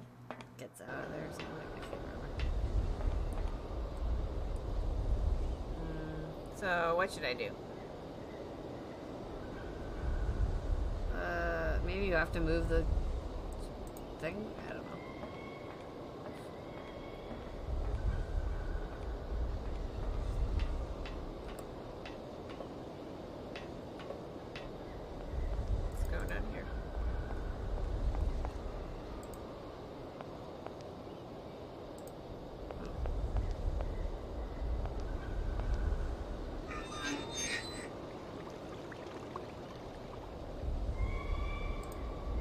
Speaker 1: gets out of there or something like that. I can't remember.
Speaker 2: So, what should I do?
Speaker 1: Maybe you have to move the thing? I don't know.
Speaker 2: Let's go down here.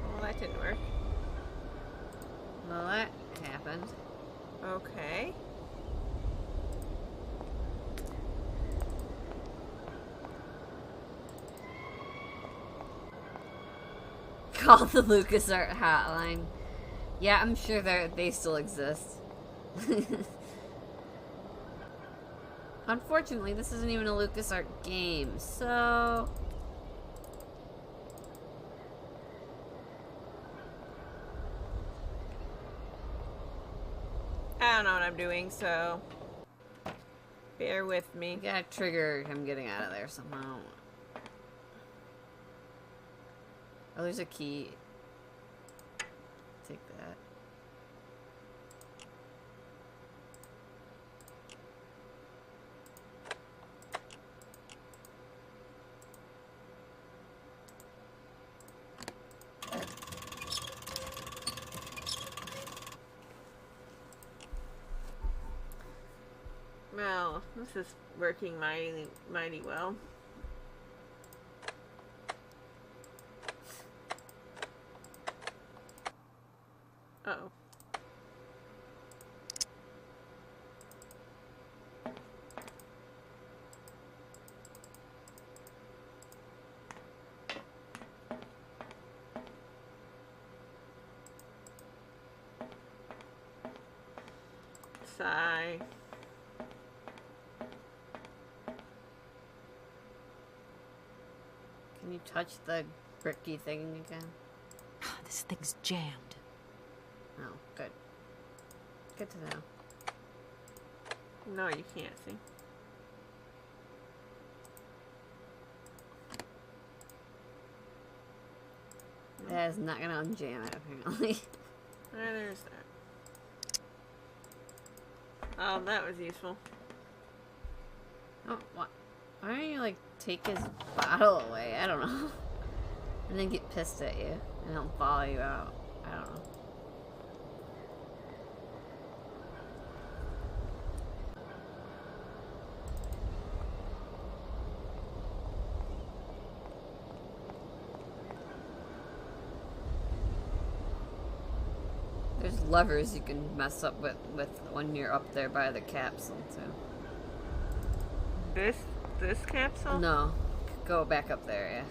Speaker 2: Well, that didn't work.
Speaker 1: Well, that happened.
Speaker 2: Okay.
Speaker 1: Call the LucasArts hotline. Yeah, I'm sure they still exist. Unfortunately, this isn't even a LucasArts game, so...
Speaker 2: I don't know what I'm doing, so bear with me.
Speaker 1: You gotta trigger him getting out of there somehow. Oh, there's a key. Take that.
Speaker 2: Well, this is working mighty well. Uh-oh. Sigh.
Speaker 1: Can you touch the bricky thing again?
Speaker 3: This thing's jammed.
Speaker 1: Oh, good. Good to know.
Speaker 2: No, you can't see.
Speaker 1: That is not gonna unjam it, apparently.
Speaker 2: There's that. Oh, that was useful.
Speaker 1: Oh, what? Why don't you, like, take his bottle away? I don't know. And then get pissed at you. And he'll follow you out. I don't know. There's levers you can mess up with when you're up there by the capsule, too.
Speaker 2: This capsule?
Speaker 1: No. Go back up there, yeah.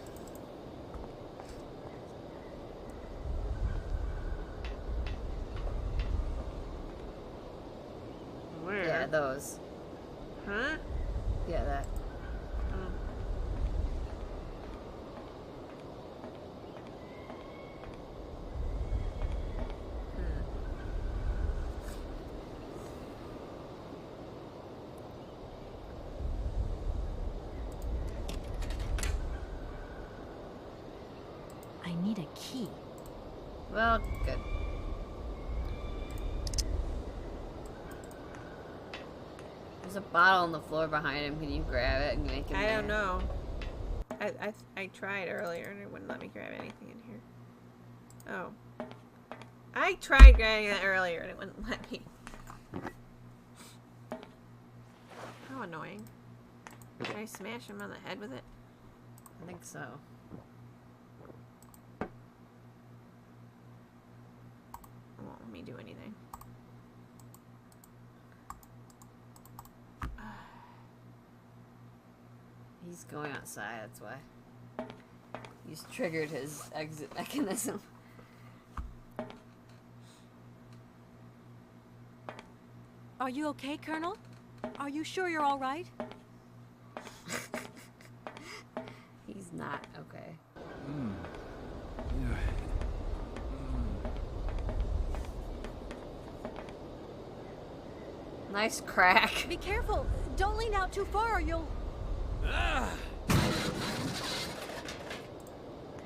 Speaker 2: Where?
Speaker 1: Yeah, those.
Speaker 2: Huh?
Speaker 1: Yeah, that.
Speaker 2: Oh.
Speaker 3: I need a key.
Speaker 1: Well, good. There's a bottle on the floor behind him. Can you grab it and make it?
Speaker 2: I don't know. I tried earlier and it wouldn't let me grab anything in here. Oh. I tried grabbing it earlier and it wouldn't let me. How annoying. Did I smash him on the head with it?
Speaker 1: I think so.
Speaker 2: It won't let me do anything.
Speaker 1: He's going outside, that's why. He's triggered his exit mechanism.
Speaker 3: Are you okay, Colonel? Are you sure you're all right?
Speaker 1: He's not okay. Nice crack.
Speaker 3: Be careful. Don't lean out too far or you'll...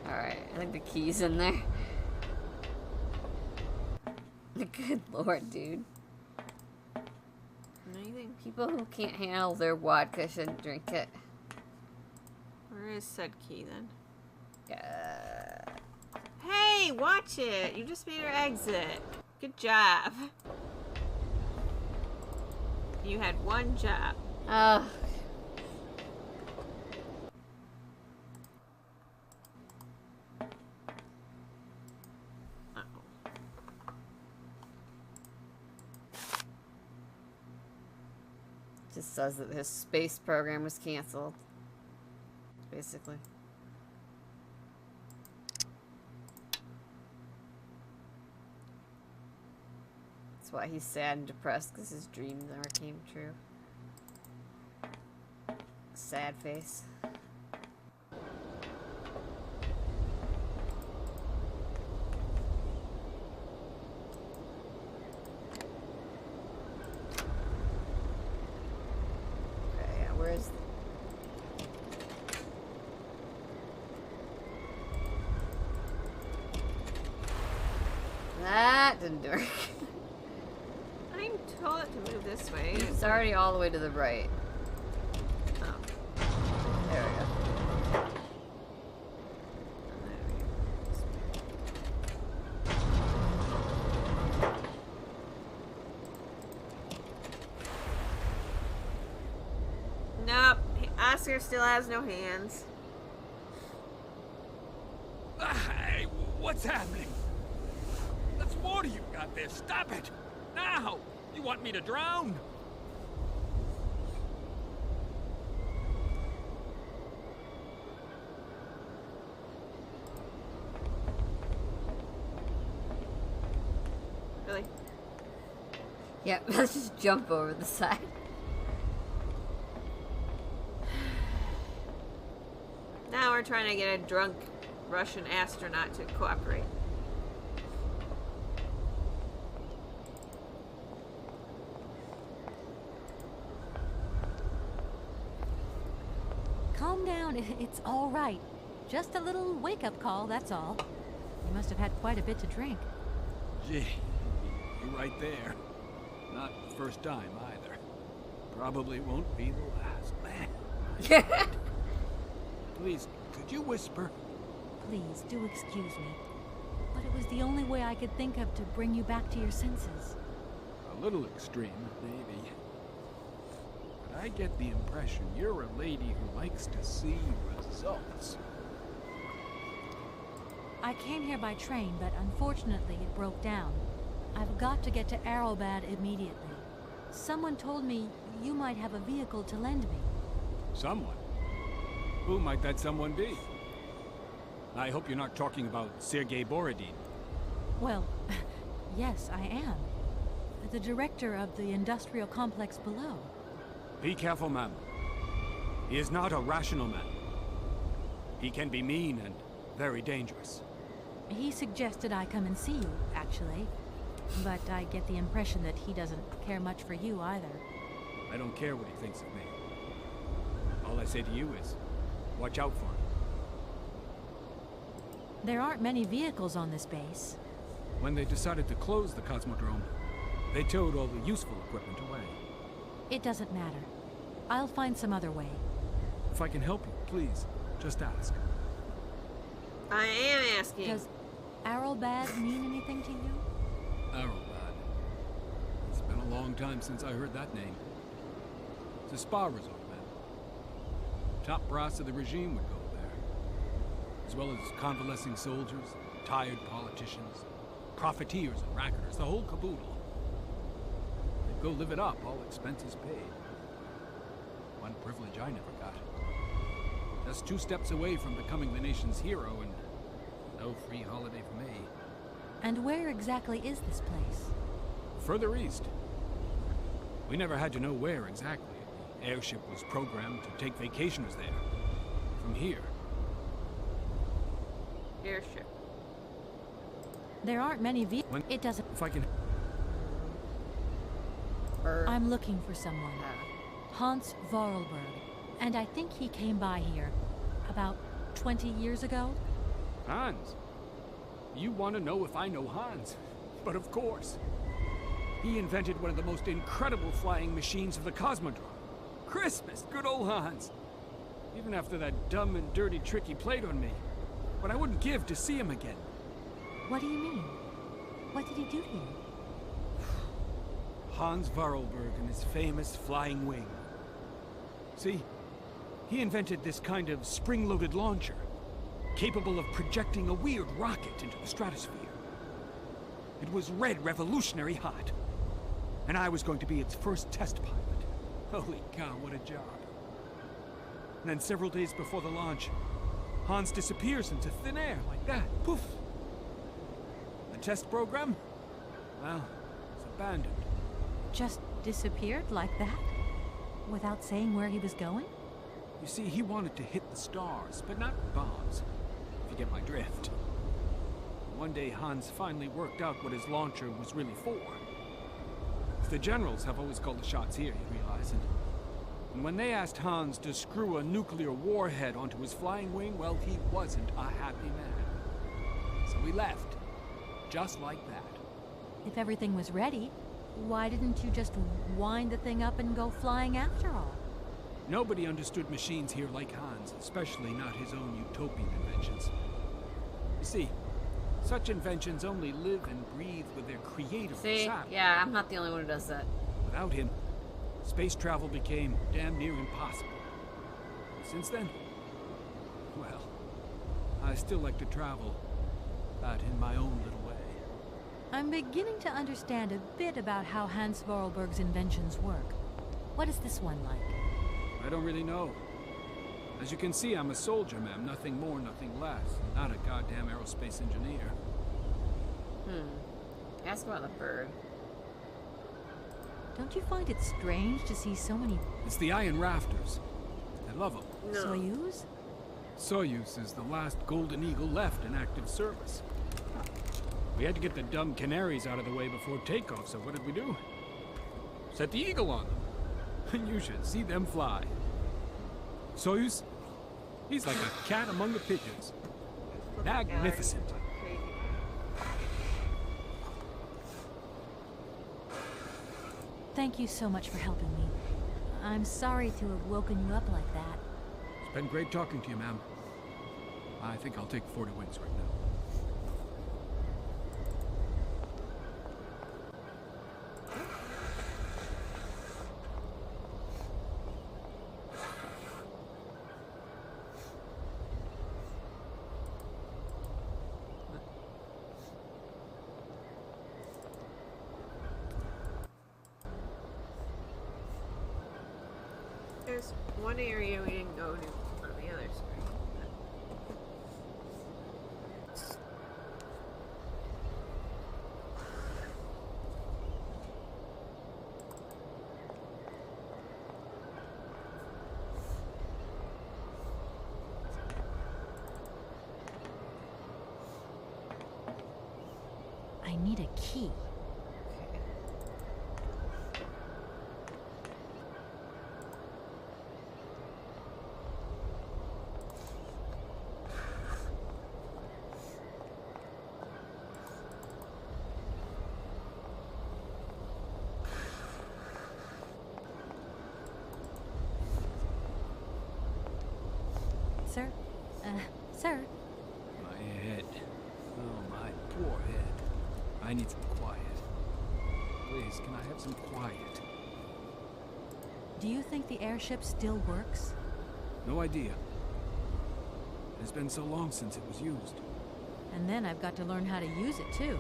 Speaker 1: Alright, I think the key's in there. Good lord, dude.
Speaker 2: Anything?
Speaker 1: People who can't handle their vodka shouldn't drink it.
Speaker 2: Where is said key then?
Speaker 1: Yeah.
Speaker 2: Hey, watch it! You just made her exit. Good job. You had one job.
Speaker 1: Ugh. Just says that his space program was canceled. Basically. That's why he's sad and depressed, because his dreams never came true. Sad face. Okay, yeah, where's... That didn't work.
Speaker 2: I'm told it to move this way.
Speaker 1: It's already all the way to the right.
Speaker 2: Oh.
Speaker 1: There we go.
Speaker 2: Nope. Oscar still has no hands.
Speaker 11: Hey, what's happening? That's water you've got there. Stop it! Now! You want me to drown?
Speaker 2: Really?
Speaker 1: Yep, let's just jump over the side.
Speaker 2: Now we're trying to get a drunk Russian astronaut to cooperate.
Speaker 3: Calm down. It's all right. Just a little wake-up call, that's all. You must have had quite a bit to drink.
Speaker 11: Gee, you're right there. Not the first time either. Probably won't be the last. Please, could you whisper?
Speaker 3: Please, do excuse me. But it was the only way I could think of to bring you back to your senses.
Speaker 11: A little extreme, maybe. But I get the impression you're a lady who likes to see results.
Speaker 3: I came here by train, but unfortunately it broke down. I've got to get to Arrowbad immediately. Someone told me you might have a vehicle to lend me.
Speaker 11: Someone? Who might that someone be? I hope you're not talking about Sergei Borodin.
Speaker 3: Well, yes, I am. The director of the industrial complex below.
Speaker 11: Be careful, ma'am. He is not a rational man. He can be mean and very dangerous.
Speaker 3: He suggested I come and see you, actually. But I get the impression that he doesn't care much for you either.
Speaker 11: I don't care what he thinks of me. All I say to you is, watch out for him.
Speaker 3: There aren't many vehicles on this base.
Speaker 11: When they decided to close the Cosmodrome, they towed all the useful equipment away.
Speaker 3: It doesn't matter. I'll find some other way.
Speaker 11: If I can help you, please, just ask.
Speaker 2: I am asking.
Speaker 3: Does Arrowbad mean anything to you?
Speaker 11: Arrowbad. It's been a long time since I heard that name. It's a spa resort, man. Top brass of the regime would go there. As well as convalescing soldiers, tired politicians, profiteers and racketers, the whole caboodle. They'd go live it up, all expenses paid. One privilege I never got. Just 2 steps away from becoming the nation's hero, and no free holiday for me.
Speaker 3: And where exactly is this place?
Speaker 11: Further east. We never had to know where exactly. The airship was programmed to take vacationers there. From here.
Speaker 2: Airship.
Speaker 3: There aren't many vehicles. It doesn't.
Speaker 11: If I can...
Speaker 3: I'm looking for someone. Hans Vorarlberg. And I think he came by here about 20 years ago.
Speaker 11: Hans? You want to know if I know Hans? but of course. He invented one of the most incredible flying machines of the Cosmodrome. Christmas, good old Hans. Even after that dumb and dirty trick he played on me. But I wouldn't give to see him again.
Speaker 3: What do you mean? What did he do to you?
Speaker 11: Hans Varlberg and his famous flying wing. See, he invented this kind of spring-loaded launcher, capable of projecting a weird rocket into the stratosphere. It was red revolutionary hot, and I was going to be its first test pilot. Holy cow, what a job. And then several days before the launch, Hans disappears into thin air like that. Poof! The test program? Well, it's abandoned.
Speaker 3: Just disappeared like that? Without saying where he was going?
Speaker 11: You see, he wanted to hit the stars, but not bombs, if you get my drift. One day, Hans finally worked out what his launcher was really for. The generals have always called the shots here, you realize, and when they asked Hans to screw a nuclear warhead onto his flying wing, well, he wasn't a happy man. So he left, just like that.
Speaker 3: If everything was ready, why didn't you just wind the thing up and go flying after all?
Speaker 11: Nobody understood machines here like Hans, especially not his own utopian inventions. You see, such inventions only live and breathe with their creator.
Speaker 1: See? Yeah, I'm not the only one who does that.
Speaker 11: Without him, space travel became damn near impossible. Since then, well, I still like to travel, but in my own little way.
Speaker 3: I'm beginning to understand a bit about how Hans Vorarlberg's inventions work. What is this one like?
Speaker 11: I don't really know. As you can see, I'm a soldier, ma'am. Nothing more, nothing less. Not a goddamn aerospace engineer.
Speaker 1: Ask about the bird.
Speaker 3: Don't you find it strange to see so many...
Speaker 11: It's the iron rafters. I love them.
Speaker 1: No.
Speaker 3: Soyuz?
Speaker 11: Soyuz is the last Golden Eagle left in active service. We had to get the dumb canaries out of the way before takeoff, so what did we do? Set the Eagle on them. You should see them fly. Soyuz, he's like a cat among the pigeons. Magnificent.
Speaker 3: Thank you so much for helping me. I'm sorry to have woken you up like that.
Speaker 11: It's been great talking to you, ma'am. I think I'll take 40 wings right now.
Speaker 2: There's one area we didn't go to on the other screen.
Speaker 3: I need a key. Sir? Sir?
Speaker 11: My head. Oh, my poor head. I need some quiet. Please, can I have some quiet?
Speaker 3: Do you think the airship still works?
Speaker 11: No idea. It's been so long since it was used.
Speaker 3: And then I've got to learn how to use it, too.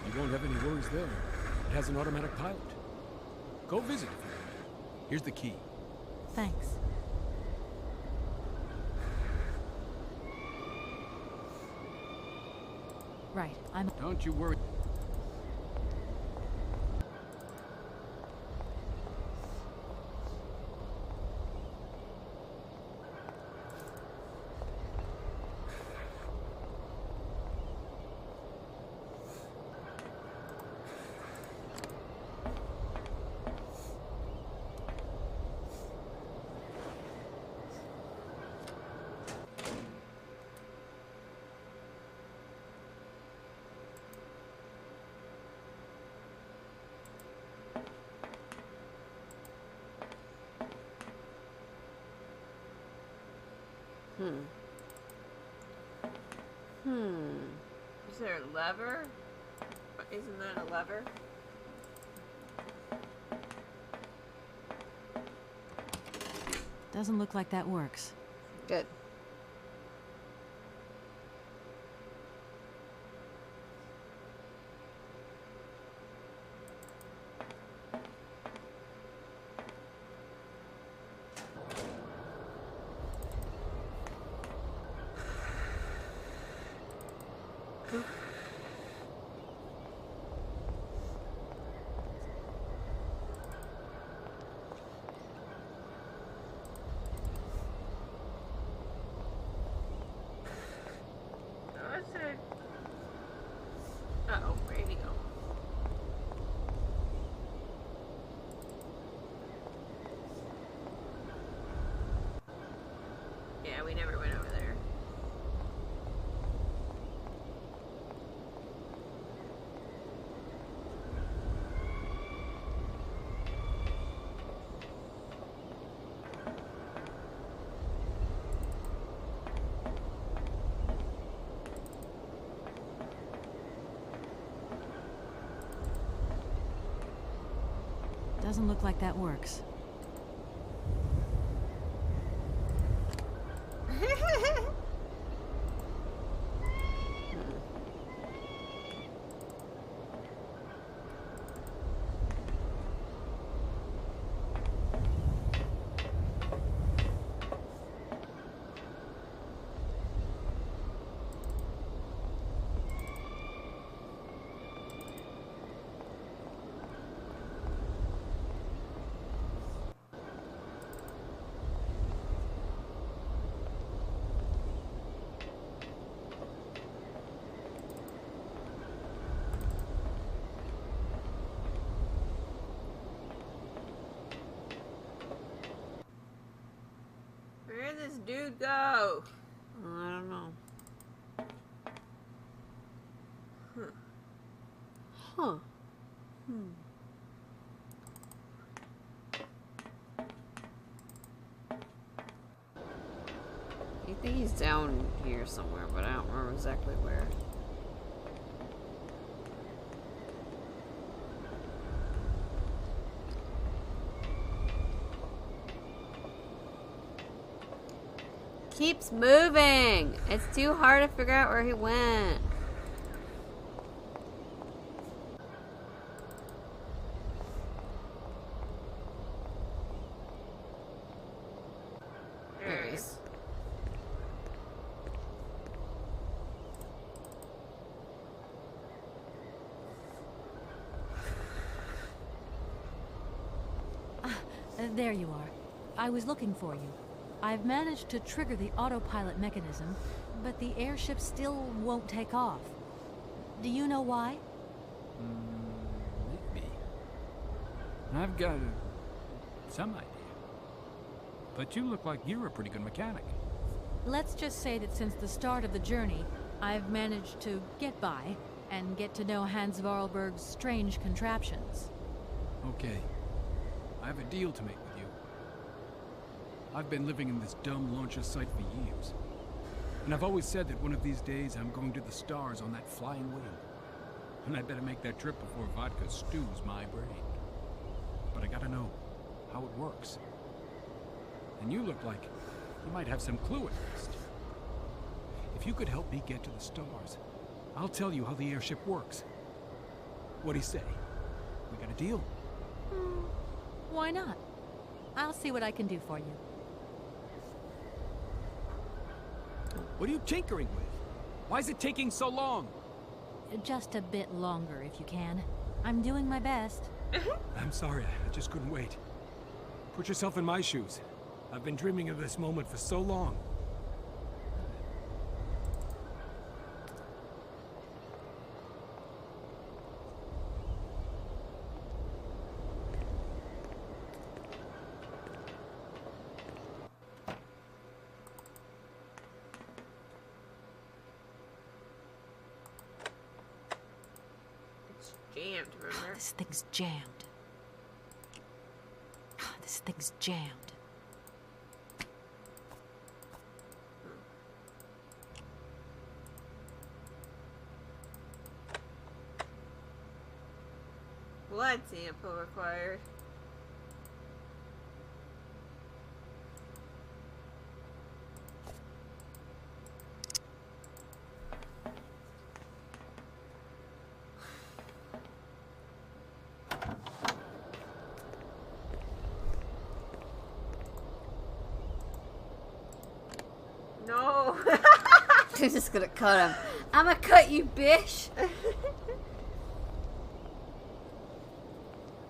Speaker 11: You won't have any worries there. It has an automatic pilot. Go visit if you want. Here's the key.
Speaker 3: Thanks. Right,
Speaker 11: Don't you worry.
Speaker 2: Is there a lever? Isn't that a lever?
Speaker 3: Doesn't look like that works.
Speaker 1: Good.
Speaker 2: Uh-oh, radio. Yeah, we never went over there.
Speaker 3: Doesn't look like that works.
Speaker 2: Where did this dude go?
Speaker 1: I don't know. Huh. I think he's down here somewhere, but I don't remember exactly where. Keeps moving. It's too hard to figure out where he went. There he is.
Speaker 3: There you are. I was looking for you. I've managed to trigger the autopilot mechanism, but the airship still won't take off. Do you know why?
Speaker 11: Maybe. I've got some idea. But you look like you're a pretty good mechanic.
Speaker 3: Let's just say that since the start of the journey, I've managed to get by and get to know Hans Vorarlberg's strange contraptions.
Speaker 11: Okay. I have a deal to make with you. I've been living in this dumb launcher site for years. And I've always said that one of these days I'm going to the stars on that flying wing. And I better make that trip before vodka stews my brain. But I gotta know how it works. And you look like you might have some clue at least. If you could help me get to the stars, I'll tell you how the airship works. What do you say? We got a deal?
Speaker 3: Why not? I'll see what I can do for you.
Speaker 11: What are you tinkering with? Why is it taking so long?
Speaker 3: Just a bit longer, if you can. I'm doing my best.
Speaker 11: I'm sorry, I just couldn't wait. Put yourself in my shoes. I've been dreaming of this moment for so long.
Speaker 2: Jammed, remember?
Speaker 3: This thing's jammed. This thing's jammed.
Speaker 2: blood sample required. No.
Speaker 1: I'm just gonna cut him. I'm gonna cut you, bitch.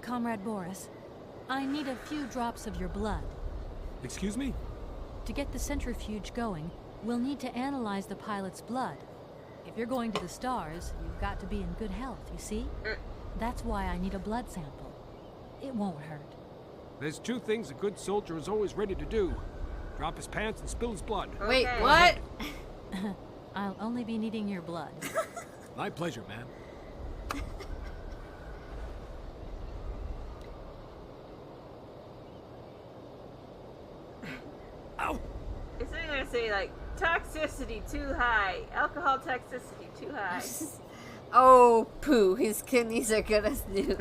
Speaker 3: Comrade Boris, I need a few drops of your blood.
Speaker 11: Excuse me?
Speaker 3: To get the centrifuge going, we'll need to analyze the pilot's blood. If you're going to the stars, you've got to be in good health, you see? That's why I need a blood sample. It won't hurt.
Speaker 11: There's two things a good soldier is always ready to do. Drop his pants and spill his blood.
Speaker 1: Wait, what?
Speaker 3: I'll only be needing your blood.
Speaker 11: My pleasure, ma'am. Ow!
Speaker 2: It's only gonna say like toxicity too high, alcohol toxicity too high.
Speaker 1: Oh, poo. His kidneys are gonna snoo.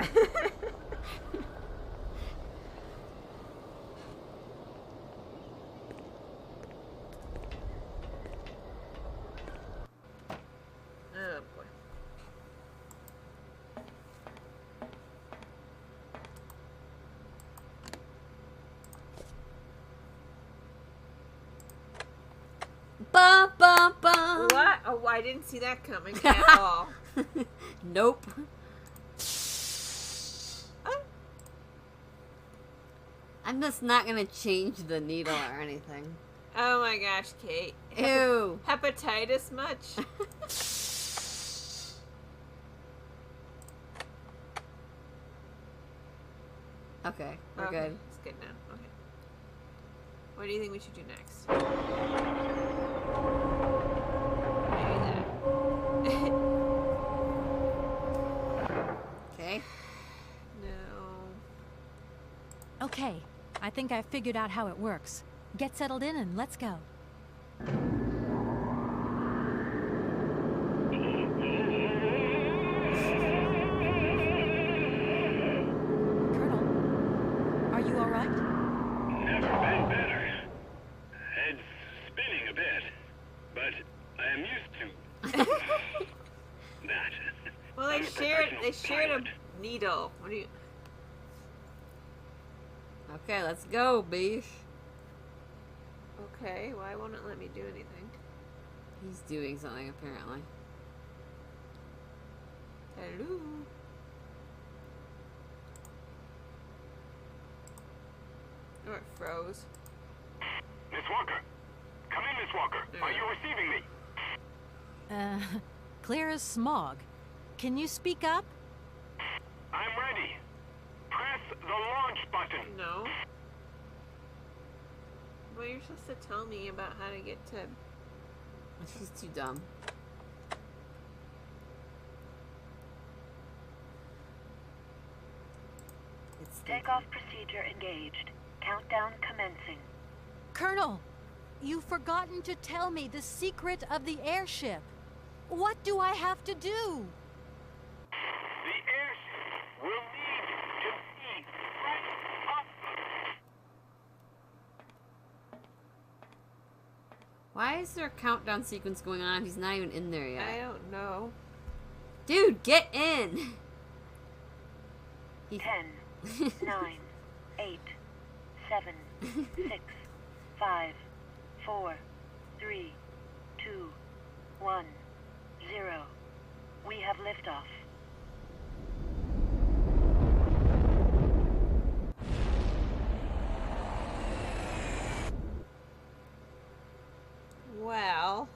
Speaker 2: Oh boy.
Speaker 1: Bum, bum, bum.
Speaker 2: What? Oh, I didn't see that coming at all.
Speaker 1: Nope. I'm just not gonna change the needle or anything.
Speaker 2: Oh my gosh, Kate.
Speaker 1: Ew.
Speaker 2: Hepatitis much?
Speaker 1: Okay, we're
Speaker 2: Okay,
Speaker 1: good.
Speaker 2: it's good now. Okay. What do you think we should do next? Maybe that.
Speaker 1: Okay.
Speaker 2: No.
Speaker 3: Okay, I think I figured out how it works. Get settled in and let's go. Colonel, are you all right?
Speaker 12: Never been better. Head's spinning a bit, but I am used to that.
Speaker 2: Well,
Speaker 12: I'm
Speaker 2: they
Speaker 12: a
Speaker 2: shared
Speaker 12: pilot.
Speaker 2: a needle. What do you?
Speaker 1: Okay, let's go, beef.
Speaker 2: Okay, why won't it let me do anything?
Speaker 1: He's doing something, apparently.
Speaker 2: Hello. Oh, it froze.
Speaker 12: Miss Walker. Come in, Miss Walker. Are you receiving me?
Speaker 3: Clear as smog. Can you speak up?
Speaker 12: I'm ready. Press the launch button.
Speaker 2: No. Well, you're supposed to tell me about how to get to...
Speaker 1: She's too dumb. It's
Speaker 5: Takeoff procedure engaged. Countdown commencing.
Speaker 3: Colonel, you've forgotten to tell me the secret of the airship. What do I have to do?
Speaker 12: The airship will need to be right up.
Speaker 1: Why is there a countdown sequence going on? He's not even in there yet.
Speaker 2: I don't know.
Speaker 1: Dude, get in!
Speaker 5: 10, 9, 8, 7, 6, 5, 4, 3, 2, 1, 0. We have liftoff.
Speaker 2: Well.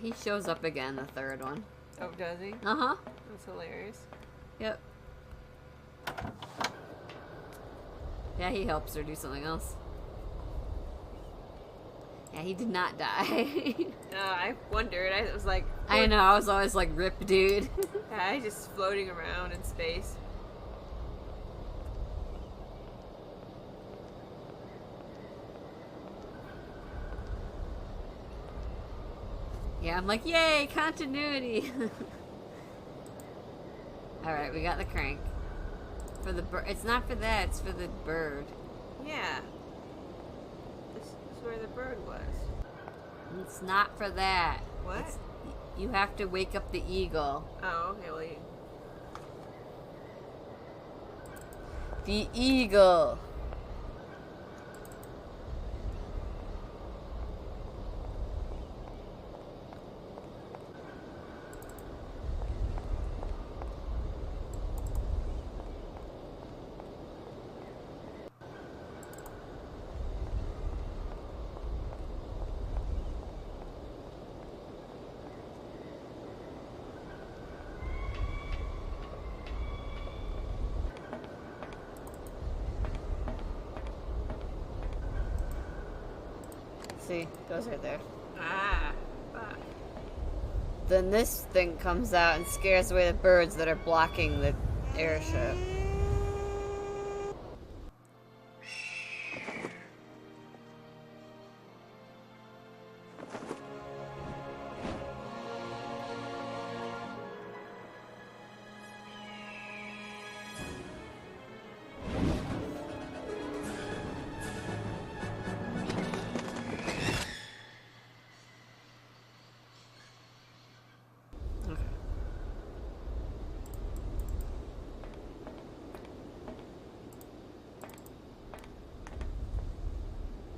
Speaker 1: He shows up again, the third one.
Speaker 2: Oh, does he?
Speaker 1: Uh-huh.
Speaker 2: That's hilarious.
Speaker 1: Yep. Yeah, he helps her do something else. Yeah, he did not die.
Speaker 2: I wondered. I was like...
Speaker 1: I know, I was always like, rip, dude.
Speaker 2: I just floating around in space.
Speaker 1: Yeah, I'm like, yay, continuity. Alright, we got the crank. For the bird. It's not for that, it's for the bird.
Speaker 2: Yeah. This is where the bird was.
Speaker 1: It's not for that.
Speaker 2: What?
Speaker 1: You have to wake up the eagle.
Speaker 2: Oh, okay, well, you...
Speaker 1: The eagle. See, goes right there.
Speaker 2: Ah, fuck.
Speaker 1: Then this thing comes out and scares away the birds that are blocking the airship.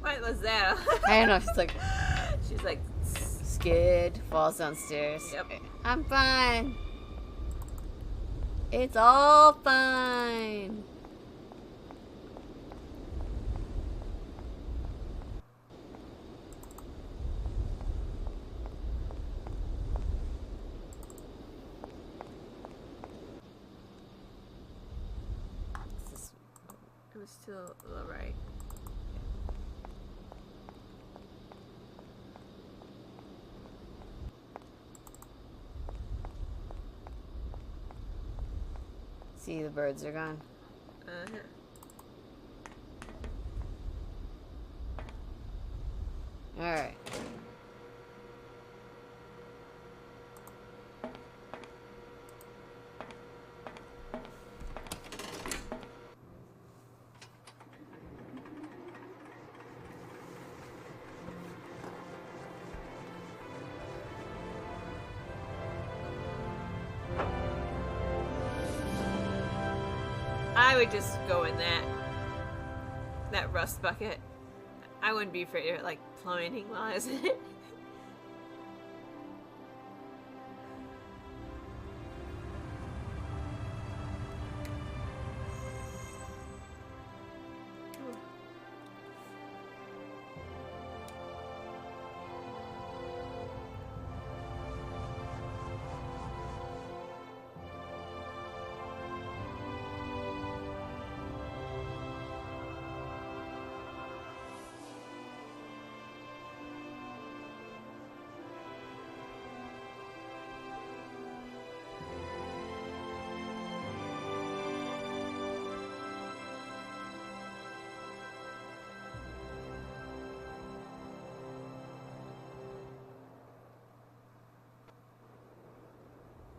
Speaker 2: What was that?
Speaker 1: I don't know,
Speaker 2: She's like...
Speaker 1: scared, falls downstairs.
Speaker 2: Yep.
Speaker 1: I'm fine. It's all fine.
Speaker 2: It was still right.
Speaker 1: See, the birds are gone.
Speaker 2: Uh-huh.
Speaker 1: Alright.
Speaker 2: I would just go in that rust bucket. I wouldn't be afraid of it, like, plummeting while I was in it.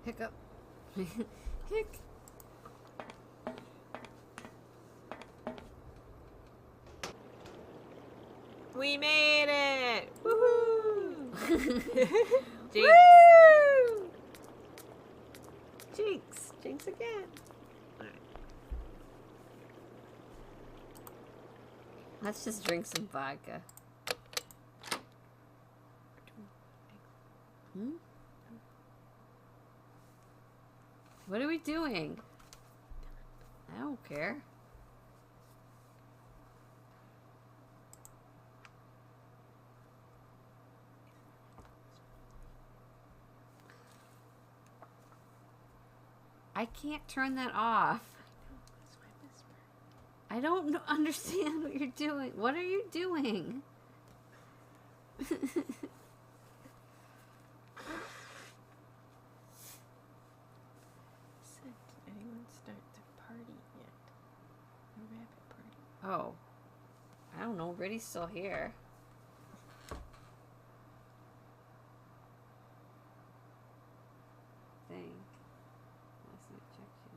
Speaker 1: Hiccup. Hick.
Speaker 2: We made it! Woohoo! Jinx.
Speaker 1: Woo!
Speaker 2: Jinx. Jinx again. Alright.
Speaker 1: Let's just drink some vodka. Hmm? What are we doing? I don't care. I can't turn that off. I don't understand what you're doing. What are you doing? Oh. I don't know. Riddy's still here. Thing. Last night checked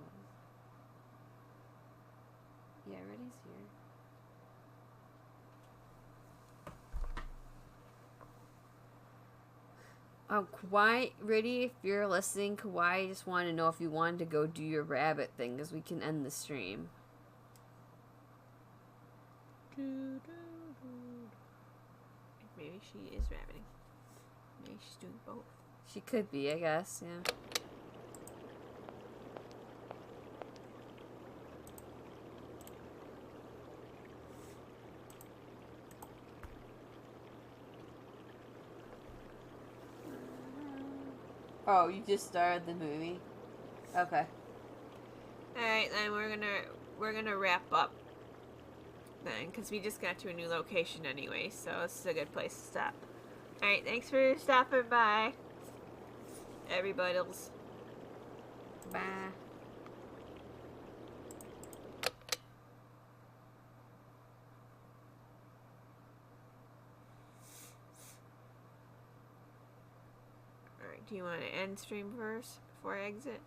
Speaker 1: Nobody's here. Kawhi, Riddy, if you're listening, Kawhi, just want to know if you wanted to go do your rabbit thing, because we can end the stream.
Speaker 2: Maybe she is rabbiting. Maybe she's doing both.
Speaker 1: She could be, I guess, yeah. Oh, you just started the movie? Okay.
Speaker 2: Alright, then we're gonna wrap up then, because we just got to a new location anyway, so this is a good place to stop. Alright, thanks for stopping by, everybody's.
Speaker 1: Bye.
Speaker 2: Alright, do you want to end stream first before I exit?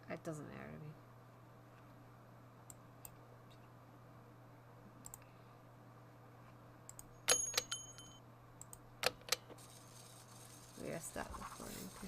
Speaker 1: It doesn't matter to me. We gotta stop recording too.